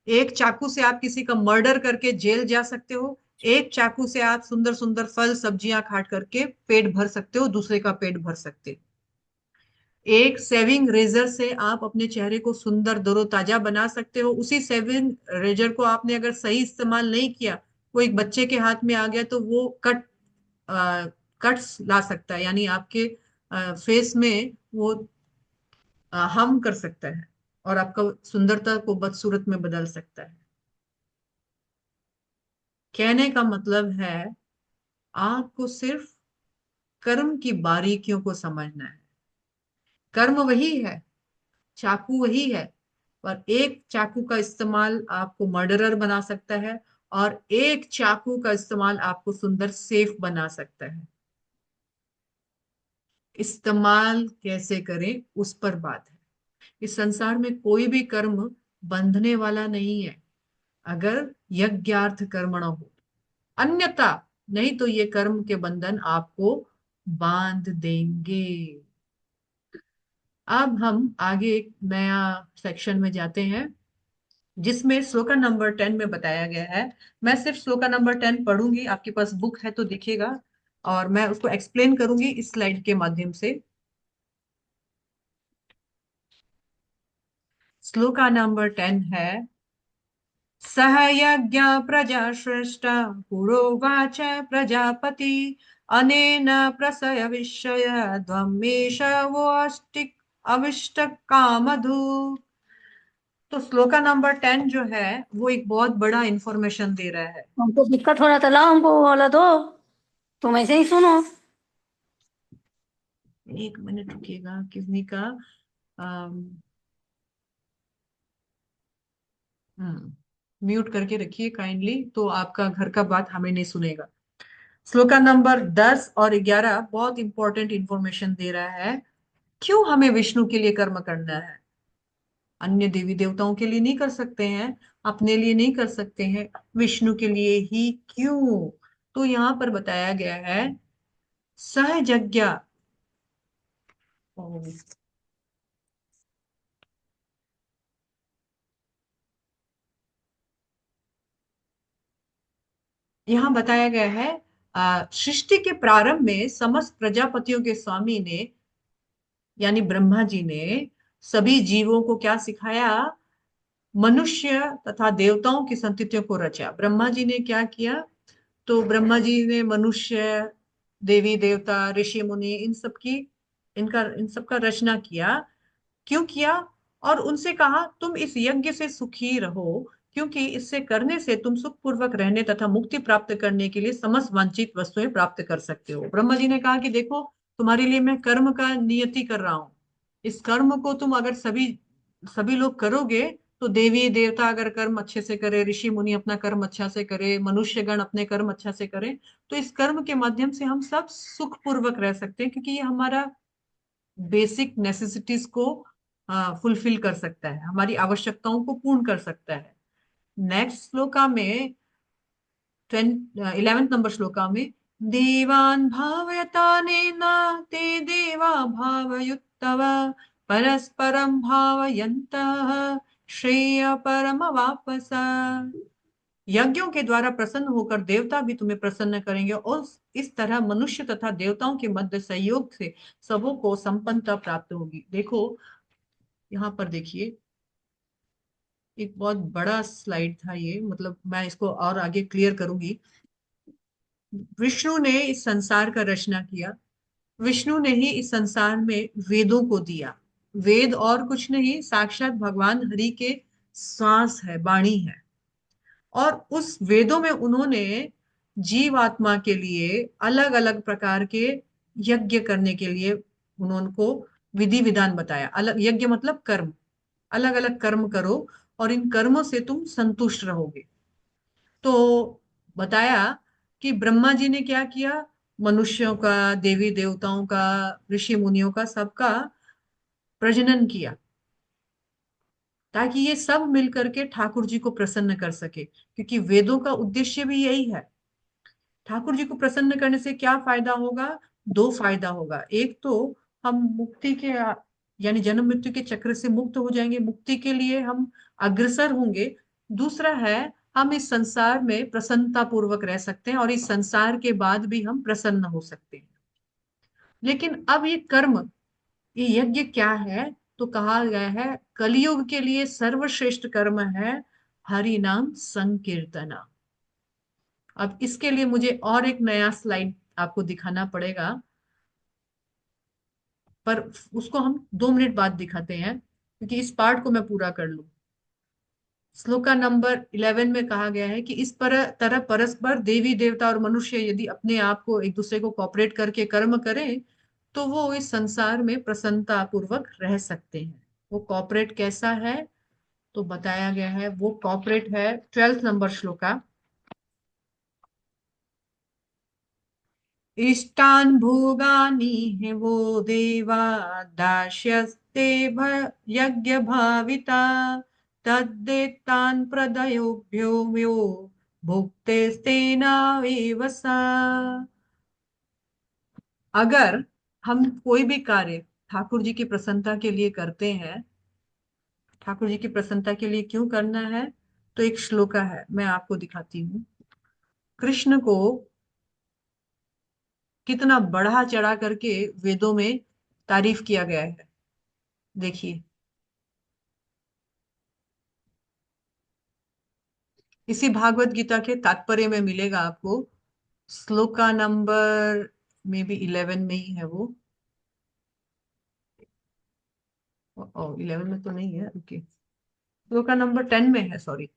S1: एक चाकू से आप किसी का मर्डर करके जेल जा सकते हो, एक चाकू से आप सुंदर सुंदर फल सब्जियां काट करके पेट भर सकते हो, दूसरे का पेट भर सकते हो। एक सेविंग रेजर से आप अपने चेहरे को सुंदर तरोताजा बना सकते हो। उसी सेविंग रेजर को आपने अगर सही इस्तेमाल नहीं किया, वो एक बच्चे के हाथ में आ गया तो वो कट्स ला सकता है, यानी आपके फेस में वो हार्म कर सकता है और आपका सुंदरता को बदसूरत में बदल सकता है। कहने का मतलब है आपको सिर्फ कर्म की बारीकियों को समझना है। कर्म वही है, चाकू वही है, पर एक चाकू का इस्तेमाल आपको मर्डरर बना सकता है और एक चाकू का इस्तेमाल आपको सुंदर सेफ बना सकता है। इस्तेमाल कैसे करें उस पर बात है। इस संसार में कोई भी कर्म बंधने वाला नहीं है, अगर यज्ञार्थ कर्मण हो, अन्यथा नहीं तो ये कर्म के बंधन आपको बांध देंगे। अब हम आगे एक नया सेक्शन में जाते हैं, जिसमें श्लोका नंबर 10 में बताया गया है। मैं सिर्फ श्लोका नंबर 10 पढ़ूंगी, आपके पास बुक है तो देखिएगा, और मैं उसको एक्सप्लेन करूंगी इस स्लाइड के माध्यम से। श्लोका नंबर 10 है, सह यज्ञ प्रजा श्रेष्ठ पुरोवाच प्रजापति अनेन प्रसय विषय ध्वमेश वो अविष्ट कामधु। तो श्लोका नंबर 10 जो है वो एक बहुत बड़ा इंफॉर्मेशन दे रहा है।
S4: हमको दिक्कत हो रहा था, लाओ हमको वो वाला दो, तुम ऐसे ही सुनो।
S1: एक मिनट रुकिएगा, किसनी का म्यूट करके रखिए काइंडली, तो आपका घर का बात हमें नहीं सुनेगा। श्लोका नंबर 10 और 11 बहुत इंपॉर्टेंट इंफॉर्मेशन दे रहा है। क्यों हमें विष्णु के लिए कर्म करना है, अन्य देवी देवताओं के लिए नहीं कर सकते हैं, अपने लिए नहीं कर सकते हैं, विष्णु के लिए ही क्यों? तो यहाँ पर बताया गया है सहजज्ञ। यहाँ बताया गया है सृष्टि के प्रारंभ में समस्त प्रजापतियों के स्वामी ने, यानी ब्रह्मा जी ने सभी जीवों को क्या सिखाया? मनुष्य तथा देवताओं की संततियों को रचा। ब्रह्मा जी ने क्या किया? तो ब्रह्मा जी ने मनुष्य, देवी देवता, ऋषि मुनि, इन सब का रचना किया। क्यों किया? और उनसे कहा तुम इस यज्ञ से सुखी रहो, क्योंकि इससे करने से तुम सुखपूर्वक रहने तथा मुक्ति प्राप्त करने के लिए समस्त वांछित वस्तुएं प्राप्त कर सकते हो। ब्रह्मा जी ने कहा कि देखो, तुम्हारे लिए मैं कर्म का नियति कर रहा हूं, इस कर्म को तुम अगर सभी सभी लोग करोगे, तो देवी देवता अगर कर्म अच्छे से करे, ऋषि मुनि अपना कर्म अच्छा से करे, मनुष्यगण अपने कर्म अच्छा से करे, तो इस कर्म के माध्यम से हम सब सुखपूर्वक रह सकते हैं, क्योंकि ये हमारा बेसिक नेसेसिटीज को फुलफिल कर सकता है, हमारी आवश्यकताओं को पूर्ण कर सकता है। नेक्स्ट श्लोका में 11th नंबर श्लोका में, देवान भावयतानेन ते देवा भावयुक्तव परस्परम भावयन्तः श्रेय परम वापसा। यज्ञों के द्वारा प्रसन्न होकर देवता भी तुम्हें प्रसन्न करेंगे, और इस तरह मनुष्य तथा देवताओं के मध्य सहयोग से सबों को संपन्नता प्राप्त होगी। देखो यहाँ पर देखिए, एक बहुत बड़ा स्लाइड था ये, मतलब मैं इसको और आगे क्लियर करूंगी। विष्णु ने इस संसार का रचना किया, विष्णु ने ही इस संसार में वेदों को दिया। वेद और कुछ नहीं, साक्षात भगवान हरि के श्वास है, वाणी है। और उस वेदों में उन्होंने जीवात्मा के लिए अलग अलग प्रकार के यज्ञ करने के लिए उन्होंने को विधि विधान बताया। अलग यज्ञ मतलब कर्म, अलग अलग कर्म करो और इन कर्मों से तुम संतुष्ट रहोगे। तो बताया कि ब्रह्मा जी ने क्या किया? मनुष्यों का, देवी देवताओं का, ऋषि मुनियों का, सबका प्रजनन किया, ताकि ये सब मिलकर के ठाकुर जी को प्रसन्न कर सके, क्योंकि वेदों का उद्देश्य भी यही है। ठाकुर जी को प्रसन्न करने से क्या फायदा होगा? दो फायदा होगा। एक तो हम मुक्ति के यानी जन्म मृत्यु के चक्र से मुक्त हो जाएंगे, मुक्ति के लिए हम अग्रसर होंगे। दूसरा है, हम इस संसार में प्रसन्नता पूर्वक रह सकते हैं और इस संसार के बाद भी हम प्रसन्न हो सकते हैं। लेकिन अब ये कर्म, ये यज्ञ क्या है? तो कहा गया है कलयुग के लिए सर्वश्रेष्ठ कर्म है हरि नाम संकीर्तना। अब इसके लिए मुझे और एक नया स्लाइड आपको दिखाना पड़ेगा, पर उसको हम 2 मिनट बाद दिखाते हैं क्योंकि इस पार्ट को मैं पूरा कर लूं। श्लोका नंबर 11 में कहा गया है कि इस तरह परस्पर देवी देवता और मनुष्य यदि अपने आप को एक दूसरे को कॉपरेट करके कर्म करें तो वो इस संसार में प्रसन्नता पूर्वक रह सकते हैं। वो कॉपरेट कैसा है तो बताया गया है, वो कॉपरेट है 12 नंबर श्लोका। इष्टान भोगानि है वो देवा दास्यस्ते यज्ञ भाविता तद्देतान प्रदयोभ्यो व्यो भुक्तेस्तेना एव सा। अगर हम कोई भी कार्य ठाकुर जी की प्रसन्नता के लिए करते हैं, ठाकुर जी की प्रसन्नता के लिए क्यों करना है, तो एक श्लोका है, मैं आपको दिखाती हूँ। कृष्ण को कितना बढ़ा चढ़ा करके वेदों में तारीफ किया गया है, देखिए। इसी भागवत गीता के तात्पर्य में मिलेगा आपको, श्लोका नंबर मे बी 11 में ही है वो। ओ 11 में तो नहीं है, ओके, श्लोका नंबर 10 में है, सॉरी।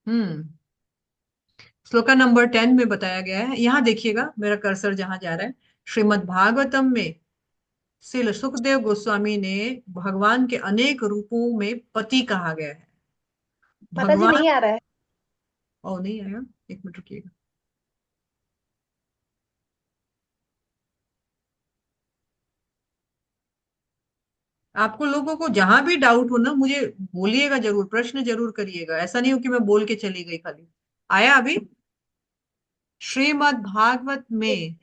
S1: हम्म, श्लोका नंबर 10 में बताया गया है, यहाँ देखिएगा मेरा कर्सर जहां जा रहा है। श्रीमद् भागवतम में श्रील सुखदेव गोस्वामी ने भगवान के अनेक रूपों में पति कहा गया है।
S5: माता जी
S1: भगवान,
S5: नहीं आ रहा है।
S1: ओ नहीं आया, एक मिनट रुकिएगा। आपको लोगों को जहां भी डाउट हो ना, मुझे बोलिएगा जरूर, प्रश्न जरूर करिएगा, ऐसा नहीं हो कि मैं बोल के चली गई खाली। आया अभी? श्रीमद् भागवत में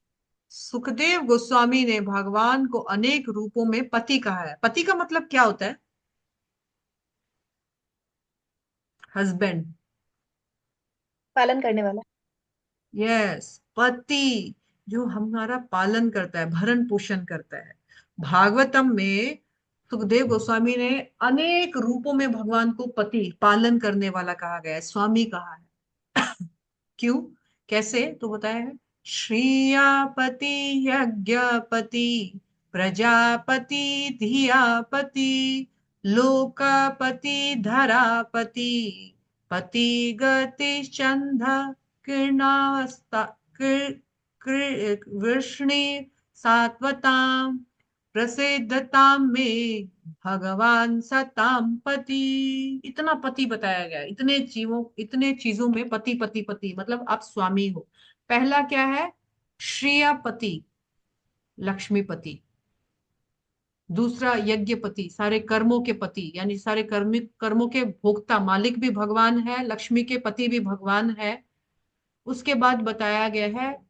S1: सुखदेव गोस्वामी ने भगवान को अनेक रूपों में पति कहा है। पति का मतलब क्या होता है? हस्बैंड।
S5: पालन करने वाला।
S1: यस, पति जो हमारा पालन करता है, भरण पोषण करता है। भागवतम में सुखदेव गोस्वामी ने अनेक रूपों में भगवान को पति, पालन करने वाला कहा गया है, स्वामी कहा है। क्यों, कैसे, तो बताया है। श्रियापति, यज्ञपति, प्रजापति, धियापति, लोकपति, धरापति, पति गति चंद कृणावस्था वृष्णि सात्वताम प्रसिद्धताम में भगवान सताम पति। इतना पति बताया गया, इतने जीवों, इतने चीजों में पति पति पति, मतलब आप स्वामी हो। पहला क्या है? श्रेयपति, लक्ष्मीपति। दूसरा यज्ञपति, सारे कर्मों के पति, यानी सारे कर्मों के भोक्ता, मालिक भी भगवान है, लक्ष्मी के पति भी भगवान है। उसके बाद बताया गया है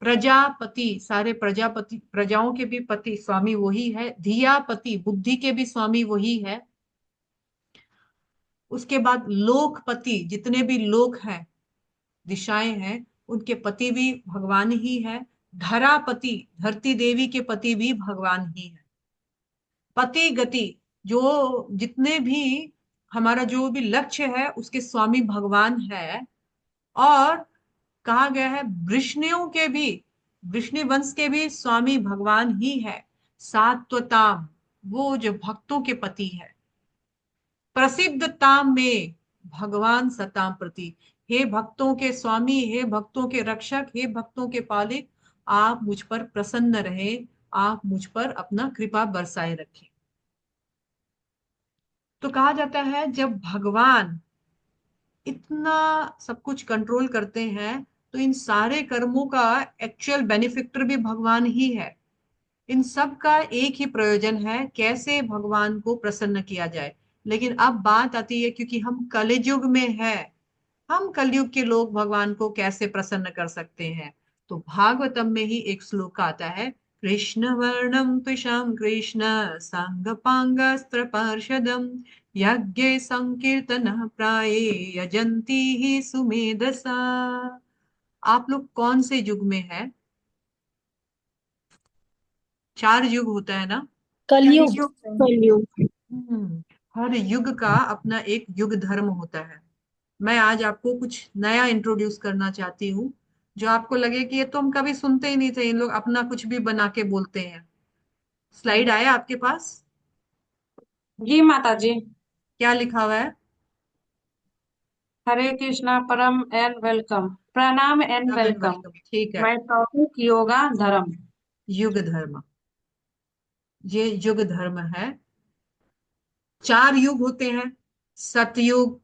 S1: प्रजापति, सारे प्रजापति, प्रजाओं के भी पति, स्वामी वही है। धियापति, बुद्धि के भी स्वामी वही है। उसके बाद लोकपति, जितने भी लोक हैं, दिशाएं हैं, उनके पति भी भगवान ही है। धरापति, धरती देवी के पति भी भगवान ही है। पति गति, जो जितने भी हमारा जो भी लक्ष्य है उसके स्वामी भगवान है। और कहा गया है वृष्णियों के भी, वृष्णि वंश के भी स्वामी भगवान ही है। सात्वताम, वो जो भक्तों के पति है। प्रसिद्धताम में भगवान सताम प्रति, हे भक्तों के स्वामी, हे भक्तों के रक्षक, हे भक्तों के पालिक, आप मुझ पर प्रसन्न रहे, आप मुझ पर अपना कृपा बरसाए रखें। तो कहा जाता है जब भगवान इतना सब कुछ कंट्रोल करते हैं तो इन सारे कर्मों का एक्चुअल बेनिफिक्टर भी भगवान ही है। इन सब का एक ही प्रयोजन है, कैसे भगवान को प्रसन्न किया जाए। लेकिन अब बात आती है, क्योंकि हम कलयुग में है, हम कलयुग के लोग भगवान को कैसे प्रसन्न कर सकते हैं। तो भागवतम में ही एक श्लोक आता है, कृष्ण वर्णम त्विषाम कृष्ण सांगपांगस्त्र पार्षदम यज्ञे संकीर्तन प्राये यजंती ही सुमेधसा। आप लोग कौन से युग में है? 4 युग होता है ना।
S3: कलयुग।
S2: कलयुग में।
S3: कलयुग।
S1: हम्म, हर युग का अपना एक युग धर्म होता है। मैं आज आपको कुछ नया इंट्रोड्यूस करना चाहती हूँ, जो आपको लगे कि ये तो हम कभी सुनते ही नहीं थे, इन लोग अपना कुछ भी बना के बोलते हैं। स्लाइड आया आपके पास?
S2: जी माता जी।
S1: क्या लिखा हुआ है?
S2: हरे कृष्णा परम एंड वेलकम, प्रणाम एंड वेलकम।
S1: वेलकम, ठीक है।
S2: माय टॉपिक योगा धर्म।
S1: युग धर्म, ये युग धर्म है। 4 युग होते हैं, सतयुग,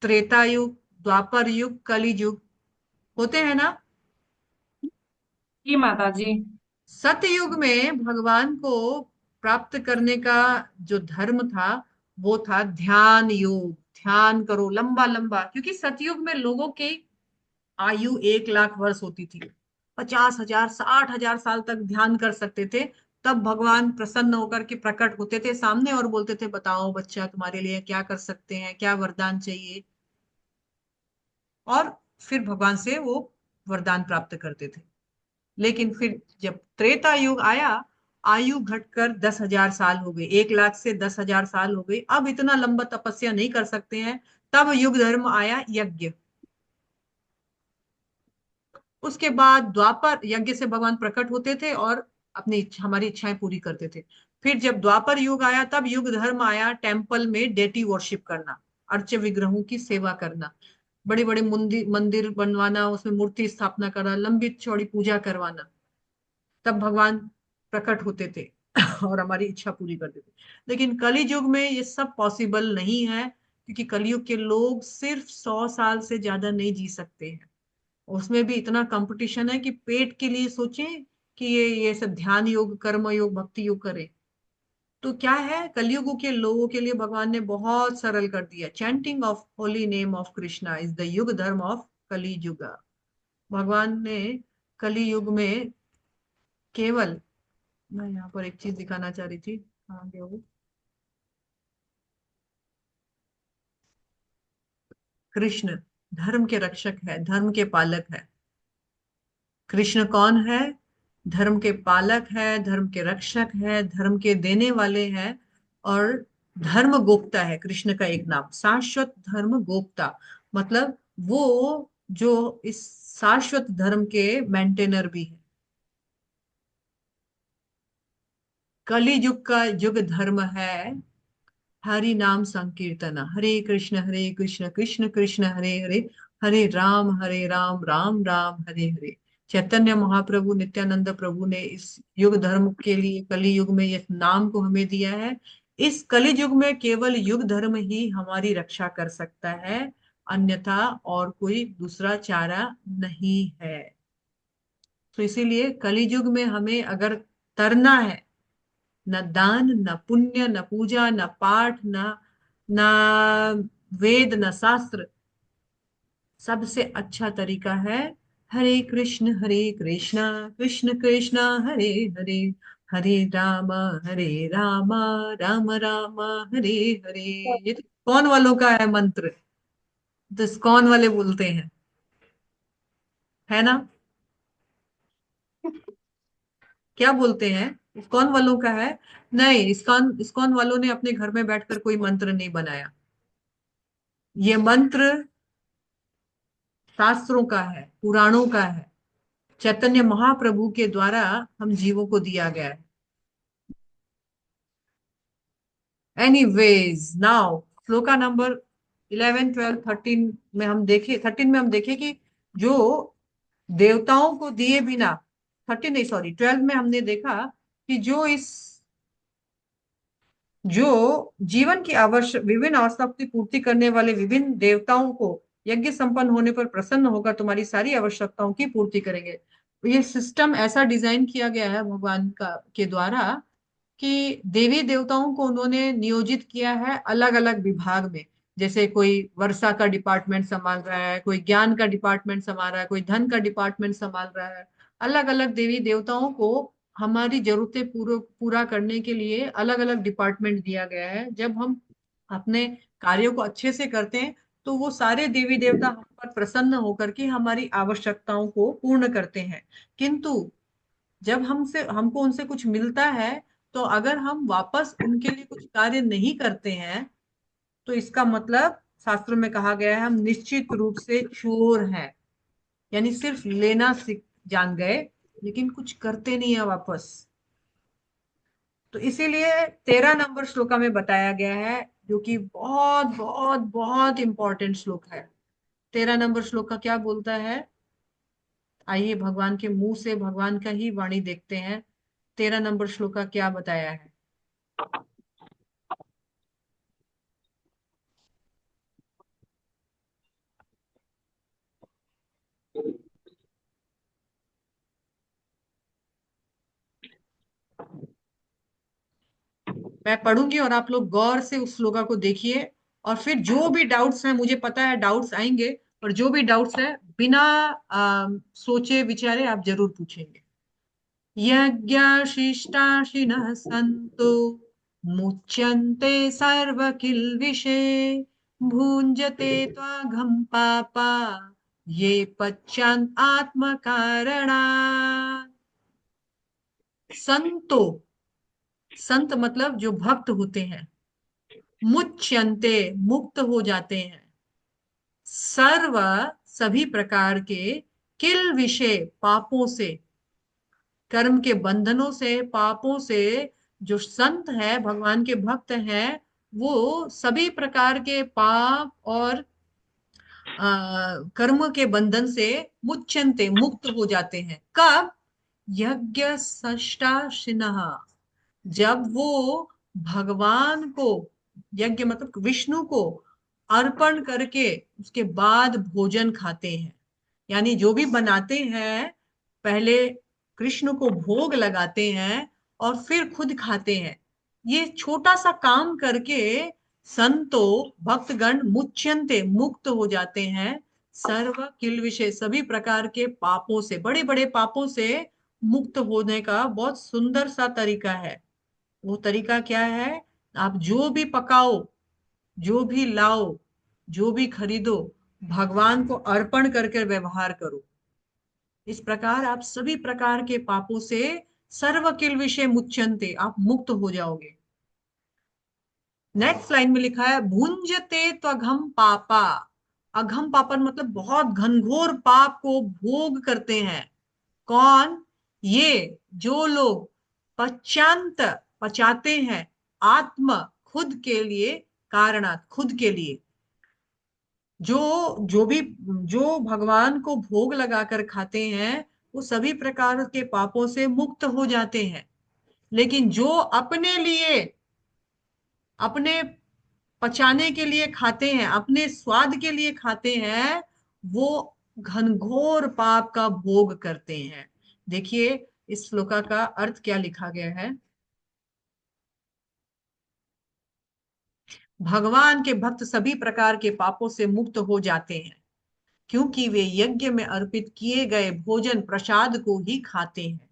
S1: त्रेता युग, द्वापर युग, कली युग, होते हैं ना।
S2: जी माता जी।
S1: सतयुग में भगवान को प्राप्त करने का जो धर्म था, वो था ध्यान योग। ध्यान करो लंबा लंबा, क्योंकि सतयुग में लोगों की आयु 1 लाख वर्ष होती थी। 50,000 60,000 साल तक ध्यान कर सकते थे। तब भगवान प्रसन्न होकर के प्रकट होते थे सामने और बोलते थे, बताओ बच्चा, तुम्हारे लिए क्या कर सकते हैं, क्या वरदान चाहिए। और फिर भगवान से वो वरदान प्राप्त करते थे। लेकिन फिर जब त्रेता युग आया, आयु घटकर 10,000 साल हो गई। 1 लाख से 10,000 साल हो गई, अब इतना लंबा तपस्या नहीं कर सकते हैं। तब युग धर्म आया, यज्ञ। उसके बाद द्वापर, यज्ञ से भगवान प्रकट होते थे और अपनी हमारी इच्छाएं पूरी करते थे। फिर जब द्वापर युग आया, तब युग धर्म आया, टेम्पल में डेटी वर्शिप करना, अर्च विग्रहों की सेवा करना, बड़े बड़े मंदिर मंदिर बनवाना, उसमें मूर्ति स्थापना करना, लंबी चौड़ी पूजा करवाना। तब भगवान प्रकट होते थे और हमारी इच्छा पूरी करते थे। लेकिन कली युग में ये सब पॉसिबल नहीं है, क्योंकि कलयुग के लोग सिर्फ 100 साल से ज्यादा नहीं जी सकते हैं। उसमें भी इतना कंपटीशन है कि पेट के लिए सोचें कि ये सब ध्यान योग, कर्म योग, भक्ति योग करें। तो क्या है, कलयुग के लोगों के लिए भगवान ने बहुत सरल कर दिया। Chanting of holy name of Krishna is the युग धर्म ऑफ कली युग। भगवान ने कली युग में केवल, मैं यहाँ पर एक चीज दिखाना चाह रही थी, हाँ क्या वो, कृष्ण धर्म के रक्षक है, धर्म के पालक है। कृष्ण कौन है? धर्म के पालक है, धर्म के रक्षक है, धर्म के देने वाले हैं। और धर्म गोप्ता है कृष्ण का एक नाम, शाश्वत धर्म गोप्ता। मतलब वो जो इस शाश्वत धर्म के मेंटेनर भी है। कली युग का युग धर्म है हरि नाम संकीर्तन। हरे कृष्ण कृष्ण कृष्ण हरे हरे, हरे राम राम राम हरे हरे। चैतन्य महाप्रभु नित्यानंद प्रभु ने इस युग धर्म के लिए कली युग में इस नाम को हमें दिया है। इस कली युग में केवल युग धर्म ही हमारी रक्षा कर सकता है, अन्यथा और कोई दूसरा चारा नहीं है। तो इसीलिए कली युग में हमें अगर तरना है, न दान, न पुण्य, न पूजा, न पाठ, न वेद, न शास्त्र, सबसे अच्छा तरीका है हरे कृष्णा कृष्ण कृष्ण हरे हरे, हरे राम राम राम हरे हरे। ये तो कौन वालों का है मंत्र, तो इस्कॉन वाले बोलते हैं, है ना? क्या बोलते हैं, इस्कॉन वालों का है? नहीं, इस्कॉन इस्कॉन वालों ने अपने घर में बैठकर कोई मंत्र नहीं बनाया। ये मंत्र शास्त्रों का है, पुराणों का है, चैतन्य महाप्रभु के द्वारा हम जीवों को दिया गया है। एनीवेज नाउ, श्लोका नंबर 11 12 13 में हम देखे, 13 में हम देखे कि जो देवताओं को दिए बिना, 13 नहीं सॉरी 12 में हमने देखा कि जो जीवन की आवश्यक विभिन्न आवश्यकताओं की पूर्ति करने वाले विभिन्न देवताओं को यज्ञ संपन्न होने पर प्रसन्न होकर तुम्हारी सारी आवश्यकताओं की पूर्ति करेंगे। ये सिस्टम ऐसा डिजाइन किया गया है भगवान का के द्वारा कि देवी देवताओं को उन्होंने नियोजित किया है अलग अलग विभाग में। जैसे कोई वर्षा का डिपार्टमेंट संभाल रहा है, कोई ज्ञान का डिपार्टमेंट संभाल रहा है, कोई धन का डिपार्टमेंट संभाल रहा है। अलग अलग देवी देवताओं को हमारी जरूरतें पूरा करने के लिए अलग अलग डिपार्टमेंट दिया गया है। जब हम अपने कार्यों को अच्छे से करते हैं तो वो सारे देवी देवता हम पर प्रसन्न होकर के हमारी आवश्यकताओं को पूर्ण करते हैं। किंतु जब हमको उनसे कुछ मिलता है, तो अगर हम वापस उनके लिए कुछ कार्य नहीं करते हैं, तो इसका मतलब शास्त्रों में कहा गया है हम निश्चित रूप से चोर हैं। यानी सिर्फ लेना सीख जान गए, लेकिन कुछ करते नहीं है वापस। तो इसीलिए 13 नंबर श्लोका में बताया गया है, जो कि बहुत बहुत बहुत इंपॉर्टेंट श्लोक है। 13 नंबर श्लोक का क्या बोलता है? आइए भगवान के मुंह से भगवान का ही वाणी देखते हैं। 13 नंबर श्लोक का क्या बताया है? मैं पढ़ूंगी और आप लोग गौर से उस श्लोका को देखिए, और फिर जो भी डाउट्स हैं, मुझे पता है डाउट्स आएंगे, पर जो भी डाउट्स है बिना सोचे विचारे आप जरूर पूछेंगे। यज्ञशिष्टाशिनः सन्तो मुच्यन्ते सर्वकिल्बिषे भुञ्जते त्वाघं पापा ये पच्यन् आत्मकारणात्। संतो, संत मतलब जो भक्त होते हैं, मुच्यन्ते मुक्त हो जाते हैं, सर्व सभी प्रकार के, किल विषय पापों से, कर्म के बंधनों से, पापों से। जो संत है, भगवान के भक्त हैं, वो सभी प्रकार के पाप और कर्म के बंधन से मुच्यन्ते मुक्त हो जाते हैं। कब? यज्ञ संष्टाशिनः, जब वो भगवान को, यज्ञ मतलब विष्णु को अर्पण करके उसके बाद भोजन खाते हैं। यानी जो भी बनाते हैं, पहले कृष्ण को भोग लगाते हैं और फिर खुद खाते हैं। ये छोटा सा काम करके संतो भक्तगण मुच्यन्ते मुक्त हो जाते हैं, सर्व किल विषय सभी प्रकार के पापों से, बड़े बड़े पापों से मुक्त होने का बहुत सुंदर सा तरीका है। वो तरीका क्या है? आप जो भी पकाओ, जो भी लाओ, जो भी खरीदो, भगवान को अर्पण करके व्यवहार करो। इस प्रकार आप सभी प्रकार के पापों से, सर्व किल विषय मुच्यन्ते, आप मुक्त हो जाओगे। नेक्स्ट लाइन में लिखा है भुंजते त्वघम पापा। अघम पापन मतलब बहुत घनघोर पाप को भोग करते हैं। कौन? ये जो लोग पश्चांत पचाते हैं, आत्म खुद के लिए, कारणात खुद के लिए, जो जो भी जो भगवान को भोग लगाकर खाते हैं, वो सभी प्रकार के पापों से मुक्त हो जाते हैं। लेकिन जो अपने लिए, अपने पचाने के लिए खाते हैं, अपने स्वाद के लिए खाते हैं, वो घनघोर पाप का भोग करते हैं। देखिए इस श्लोका का अर्थ क्या लिखा गया है। भगवान के भक्त सभी प्रकार के पापों से मुक्त हो जाते हैं, क्योंकि वे यज्ञ में अर्पित किए गए भोजन प्रसाद को ही खाते हैं।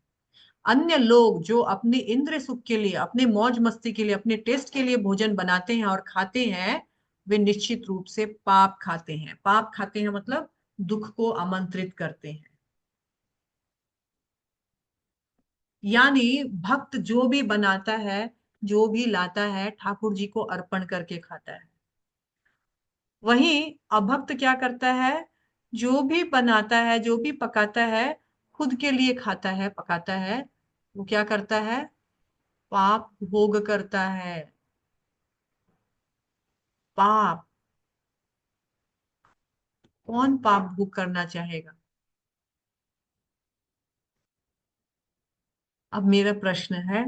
S1: अन्य लोग जो अपने इंद्र सुख के लिए, अपने मौज मस्ती के लिए, अपने टेस्ट के लिए भोजन बनाते हैं और खाते हैं, वे निश्चित रूप से पाप खाते हैं। पाप खाते हैं मतलब दुख को आमंत्रित करते हैं। यानी भक्त जो भी बनाता है, जो भी लाता है, ठाकुर जी को अर्पण करके खाता है। वहीं अभक्त क्या करता है? जो भी बनाता है, जो भी पकाता है, खुद के लिए खाता है, पकाता है, वो क्या करता है? पाप भोग करता है। पाप, कौन पाप भोग करना चाहेगा? अब मेरा प्रश्न है,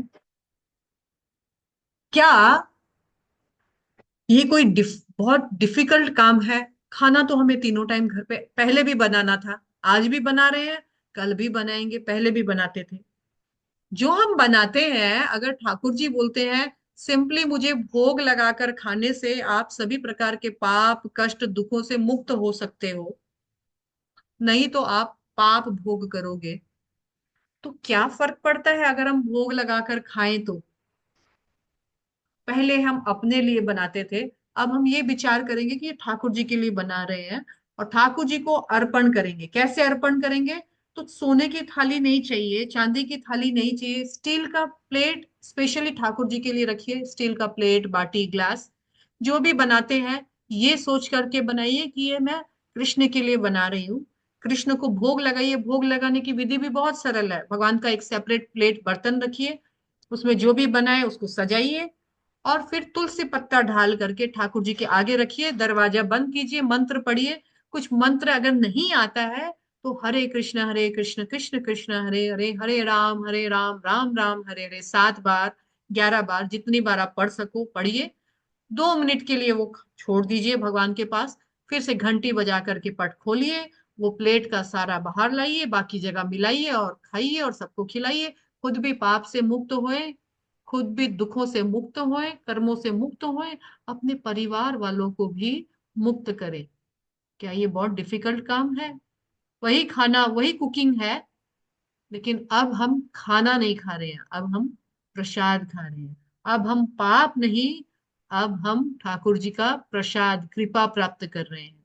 S1: क्या ये कोई बहुत डिफिकल्ट काम है? खाना तो हमें तीनों टाइम घर पे पहले भी बनाना था, आज भी बना रहे हैं, कल भी बनाएंगे, पहले भी बनाते थे। जो हम बनाते हैं, अगर ठाकुर जी बोलते हैं सिंपली मुझे भोग लगाकर खाने से आप सभी प्रकार के पाप कष्ट दुखों से मुक्त हो सकते हो, नहीं तो आप पाप भोग करोगे। तो क्या फर्क पड़ता है अगर हम भोग लगाकर खाएं तो? पहले हम अपने लिए बनाते थे, अब हम ये विचार करेंगे कि ये ठाकुर जी के लिए बना रहे हैं और ठाकुर जी को अर्पण करेंगे। कैसे अर्पण करेंगे? तो सोने की थाली नहीं चाहिए, चांदी की थाली नहीं चाहिए, स्टील का प्लेट स्पेशली ठाकुर जी के लिए रखिए। स्टील का प्लेट, बाटी, ग्लास जो भी बनाते हैं ये सोच करके बनाइए कि ये मैं कृष्ण के लिए बना रही हूँ। कृष्ण को भोग लगाइए। भोग लगाने की विधि भी बहुत सरल है। भगवान का एक सेपरेट प्लेट बर्तन रखिए, उसमें जो भी बनाए उसको सजाइए और फिर तुलसी पत्ता ढाल करके ठाकुर जी के आगे रखिए, दरवाजा बंद कीजिए, मंत्र पढ़िए। कुछ मंत्र अगर नहीं आता है तो हरे कृष्ण कृष्ण कृष्ण हरे हरे, हरे राम राम राम हरे हरे 7 बार 11 बार जितनी बार आप पढ़ सको पढ़िए। 2 मिनट के लिए वो छोड़ दीजिए भगवान के पास। फिर से घंटी बजा करके पट खोलिए, वो प्लेट का सारा बाहर लाइए, बाकी जगह मिलाइए और खाइए और सबको खिलाइए। खुद भी पाप से मुक्त होए, खुद भी दुखों से मुक्त होए, कर्मों से मुक्त होए, अपने परिवार वालों को भी मुक्त करें। क्या ये बहुत डिफिकल्ट काम है? वही खाना वही कुकिंग है, लेकिन अब हम खाना नहीं खा रहे हैं, अब हम प्रसाद खा रहे हैं। अब हम पाप नहीं, अब हम ठाकुर जी का प्रसाद कृपा प्राप्त कर रहे हैं।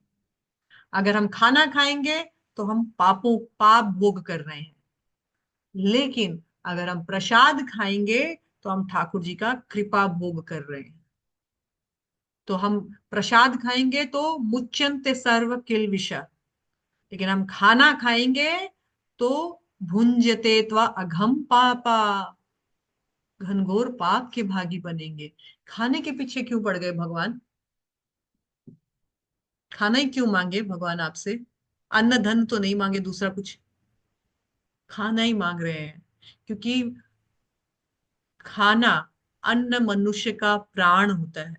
S1: अगर हम खाना खाएंगे तो हम पाप भोग कर रहे हैं, लेकिन अगर हम प्रसाद खाएंगे तो हम ठाकुर जी का कृपा भोग कर रहे हैं। तो हम प्रसाद खाएंगे तो मुच्यन्ते सर्व किल विषय, लेकिन हम खाना खाएंगे तो भुंजते त्वा अघम पापा, घनघोर पाप के भागी बनेंगे। खाने के पीछे क्यों पड़ गए भगवान? खाना ही क्यों मांगे भगवान आपसे? अन्न धन तो नहीं मांगे दूसरा कुछ, खाना ही मांग रहे हैं। क्योंकि खाना, अन्न मनुष्य का प्राण होता है।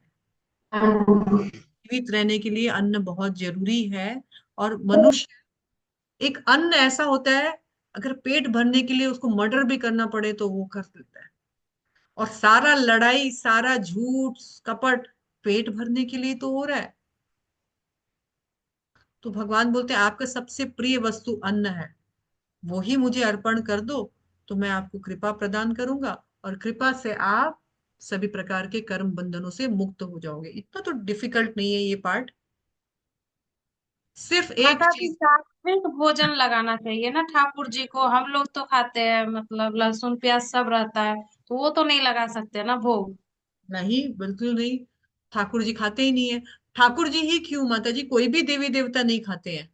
S1: जीवित रहने के लिए अन्न बहुत जरूरी है। और मनुष्य, एक अन्न ऐसा होता है, अगर पेट भरने के लिए उसको मर्डर भी करना पड़े तो वो कर देता है। और सारा लड़ाई, सारा झूठ कपट पेट भरने के लिए तो हो रहा है। तो भगवान बोलते हैं आपका सबसे प्रिय वस्तु अन्न है, वो ही मुझे अर्पण कर दो तो मैं आपको कृपा प्रदान करूंगा, और कृपा से आप सभी प्रकार के कर्म बंधनों से मुक्त हो जाओगे। इतना तो डिफिकल्ट नहीं है ये पार्ट। सिर्फ एक
S2: माता जी,
S1: चीज।
S2: सात्विक भोजन लगाना चाहिए ना ठाकुर जी को। हम लोग तो खाते हैं, मतलब लहसुन प्याज सब रहता है, तो वो तो नहीं लगा सकते ना भोग।
S1: नहीं, बिल्कुल नहीं। ठाकुर जी खाते ही नहीं है। ठाकुर जी ही क्यों माता जी, कोई भी देवी देवता नहीं खाते हैं।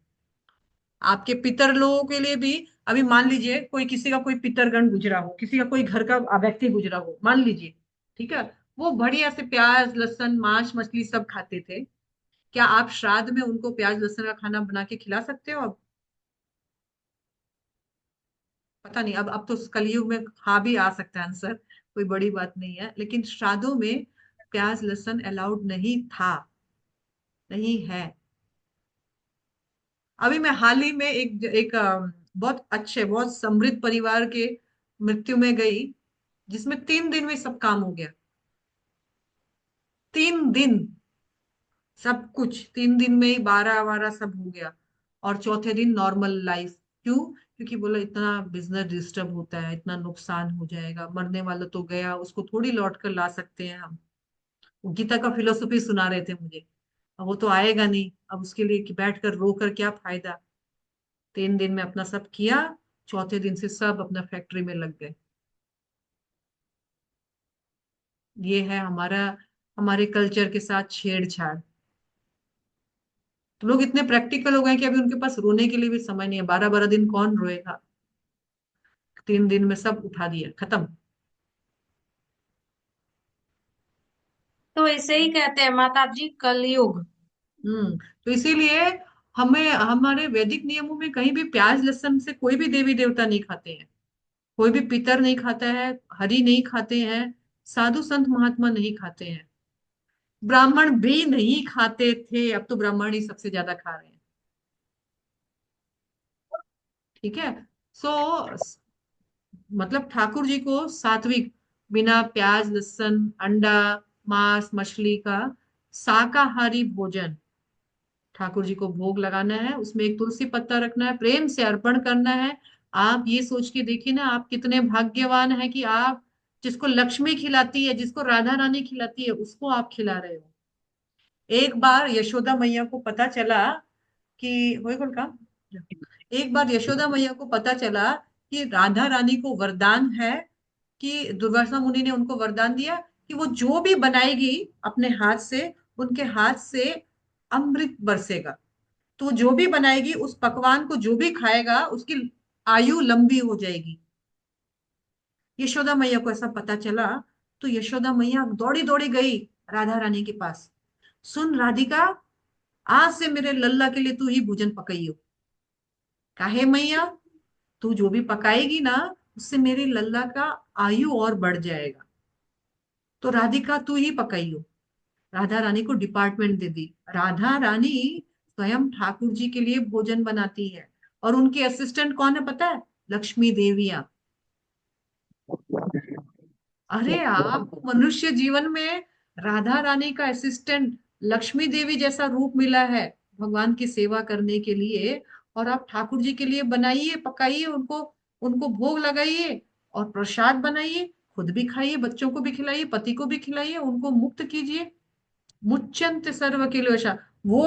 S1: आपके पितर लोगों के लिए भी, अभी मान लीजिए कोई किसी का कोई पितरगण गुजरा हो, किसी का कोई घर का व्यक्ति गुजरा हो, मान लीजिए, ठीक है, वो बढ़िया से प्याज लहसुन मांस मछली सब खाते थे। क्या आप श्राद्ध में उनको प्याज लहसुन का खाना बना के खिला सकते हो? अब पता नहीं, अब तो कलयुग में हाँ भी आ सकता है आंसर, कोई बड़ी बात नहीं है, लेकिन श्राद्धों में प्याज लहसुन अलाउड नहीं था, नहीं है। अभी मैं हाल ही में एक बहुत अच्छे बहुत समृद्ध परिवार के मृत्यु में गई, जिसमें 3 दिन में सब काम हो गया। 3 दिन, सब कुछ 3 दिन में ही 12 12 सब हो गया। और चौथे दिन नॉर्मल लाइफ। क्यों? क्योंकि बोला इतना बिजनेस डिस्टर्ब होता है, इतना नुकसान हो जाएगा, मरने वाला तो गया, उसको थोड़ी लौट कर ला सकते हैं हम। वो गीता का फिलोसफी सुना रहे थे मुझे। अब वो तो आएगा नहीं, अब उसके लिए कि बैठ कर रो कर क्या फायदा। 3 दिन में अपना सब किया, चौथे दिन से सब अपना फैक्ट्री में लग गए। ये है हमारा, हमारे कल्चर के साथ छेड़छाड़। तो लोग इतने प्रैक्टिकल हो गए कि अभी उनके पास रोने के लिए भी समय नहीं है। 12 12 दिन कौन रोएगा? 3 दिन में सब उठा दिया, खत्म।
S2: तो ऐसे ही कहते हैं माता जी, कलयुग।
S1: तो इसीलिए हमें हमारे वैदिक नियमों में कहीं भी प्याज लहसुन से कोई भी देवी देवता नहीं खाते हैं, कोई भी पितर नहीं खाता है, हरि नहीं खाते हैं, साधु संत महात्मा नहीं खाते हैं, ब्राह्मण भी नहीं खाते थे, अब तो ब्राह्मण ही सबसे ज्यादा खा रहे हैं। ठीक है। सो मतलब ठाकुर जी को सात्विक, बिना प्याज लहसुन अंडा मांस मछली का शाकाहारी भोजन ठाकुर जी को भोग लगाना है। उसमें एक तुलसी पत्ता रखना है, प्रेम से अर्पण करना है। आप ये सोच के देखिए ना, आप कितने भाग्यवान हैं कि आप जिसको लक्ष्मी खिलाती है, जिसको राधा रानी खिलाती है, उसको आप खिला रहे हो। एक बार यशोदा मैया को पता चला कि होय बोल का एक बार यशोदा मैया को पता चला कि राधा रानी को वरदान है, कि दुर्वासा मुनि ने उनको वरदान दिया कि वो जो भी बनाएगी अपने हाथ से, उनके हाथ से अमृत बरसेगा। तो जो भी बनाएगी उस पकवान को जो भी खाएगा उसकी आयु लंबी हो जाएगी। यशोदा मैया को ऐसा पता चला तो यशोदा मैया दौड़ी दौड़ी गई राधा रानी के पास। सुन राधिका, आज से मेरे लल्ला के लिए तू ही भोजन पकाइयो। काहे मैया? तू जो भी पकाएगी ना, उससे मेरी लल्ला का आयु और बढ़ जाएगा। तो राधिका तू ही पकाइयो। राधा रानी को डिपार्टमेंट दे दी। राधा रानी स्वयं ठाकुर जी के लिए भोजन बनाती है। और उनकी असिस्टेंट कौन है पता है? लक्ष्मी देवियां। अरे आपको मनुष्य जीवन में राधा रानी का असिस्टेंट लक्ष्मी देवी जैसा रूप मिला है भगवान की सेवा करने के लिए। और आप ठाकुर जी के लिए बनाइए, पकाइए, उनको उनको भोग लगाइए और प्रसाद बनाइए, खुद भी खाइए, बच्चों को भी खिलाइए, पति को भी खिलाइए, उनको मुक्त कीजिए। मुच्यंत सर्व किलेशा। वो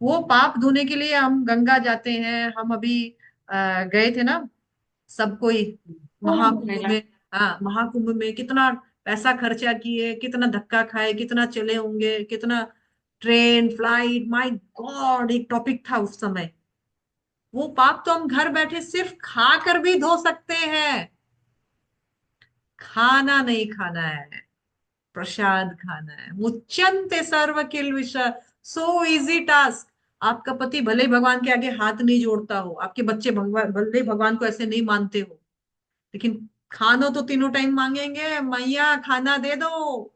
S1: वो पाप धोने के लिए हम गंगा जाते हैं। हम अभी गए थे ना सब कोई महाकुंभ में। हाँ, महाकुंभ में कितना पैसा खर्चा किए, कितना धक्का खाए, कितना चले होंगे, कितना ट्रेन फ्लाइट, माय गॉड, एक टॉपिक था उस समय। वो पाप तो हम घर बैठे सिर्फ खा कर भी धो सकते हैं। खाना नहीं खाना है, प्रसाद खाना है। मुच्यंते सर्व किल विषय। So easy task. आपका पति भले ही भगवान के आगे हाथ नहीं जोड़ता हो, आपके बच्चे भगवान भले ही भगवान को ऐसे नहीं मानते हो, लेकिन खाना तो तीनों टाइम मांगेंगे, मैया खाना दे दो।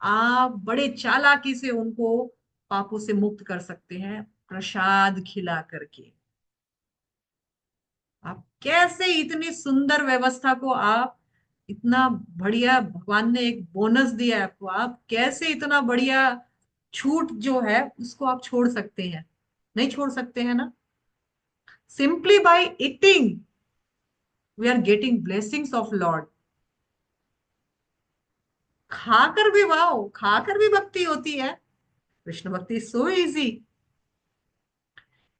S1: आप बड़े चालाकी से उनको पापों से मुक्त कर सकते हैं प्रसाद खिला करके। आप कैसे इतनी सुंदर व्यवस्था को, आप इतना बढ़िया भगवान ने एक बोनस दिया है आपको, आप कैसे इतना बढ़िया छूट जो है उसको आप छोड़ सकते हैं? नहीं छोड़ सकते हैं ना। Simply by eating we are getting blessings of lord. खाकर भी वाओ, खाकर भी भक्ति होती है। कृष्ण भक्ति सो इजी।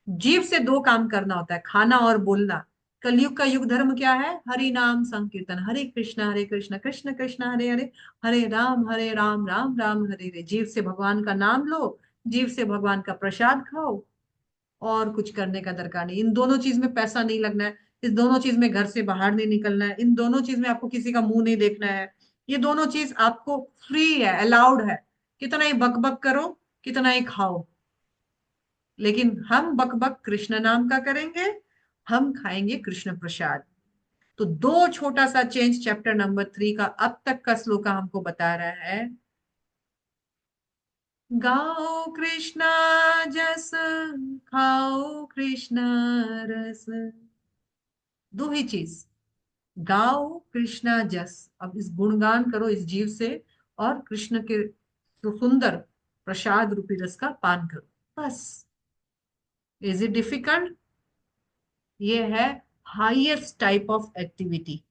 S1: जीव से दो काम करना होता है, खाना और बोलना। कलयुग का युग धर्म क्या है? हरि नाम संकीर्तन, हरे कृष्ण कृष्ण कृष्ण हरे हरे, हरे राम राम राम हरे हरे। जीव से भगवान का नाम लो, जीव से भगवान का प्रसाद खाओ, और कुछ करने का दरकार नहीं। इन दोनों चीज में पैसा नहीं लगना है, इस दोनों चीज में घर से बाहर नहीं निकलना है, इन दोनों चीज में आपको किसी का मुंह नहीं देखना है। ये दोनों चीज आपको फ्री है, अलाउड है। कितना ही बक बक करो, कितना ही खाओ, लेकिन हम बक बक कृष्ण नाम का करेंगे, हम खाएंगे कृष्ण प्रसाद। तो दो छोटा सा चेंज चैप्टर नंबर 3 का अब तक का श्लोक हमको बता रहा है। गाओ कृष्णा जस, खाओ कृष्णा रस। दो ही चीज, गाओ कृष्णा जस। अब इस गुणगान करो इस जीव से, और कृष्ण के सुंदर प्रसाद रूपी रस का पान करो, बस। Is it difficult? ये है हाईएस्ट टाइप ऑफ एक्टिविटी,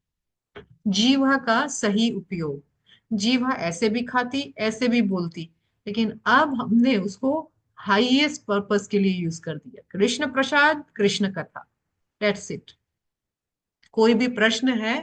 S1: जीवा का सही उपयोग। जीवा ऐसे भी खाती, ऐसे भी बोलती, लेकिन अब हमने उसको हाईएस्ट पर्पस के लिए यूज कर दिया। कृष्ण प्रसाद, कृष्ण कथा, दैट्स इट। कोई भी प्रश्न है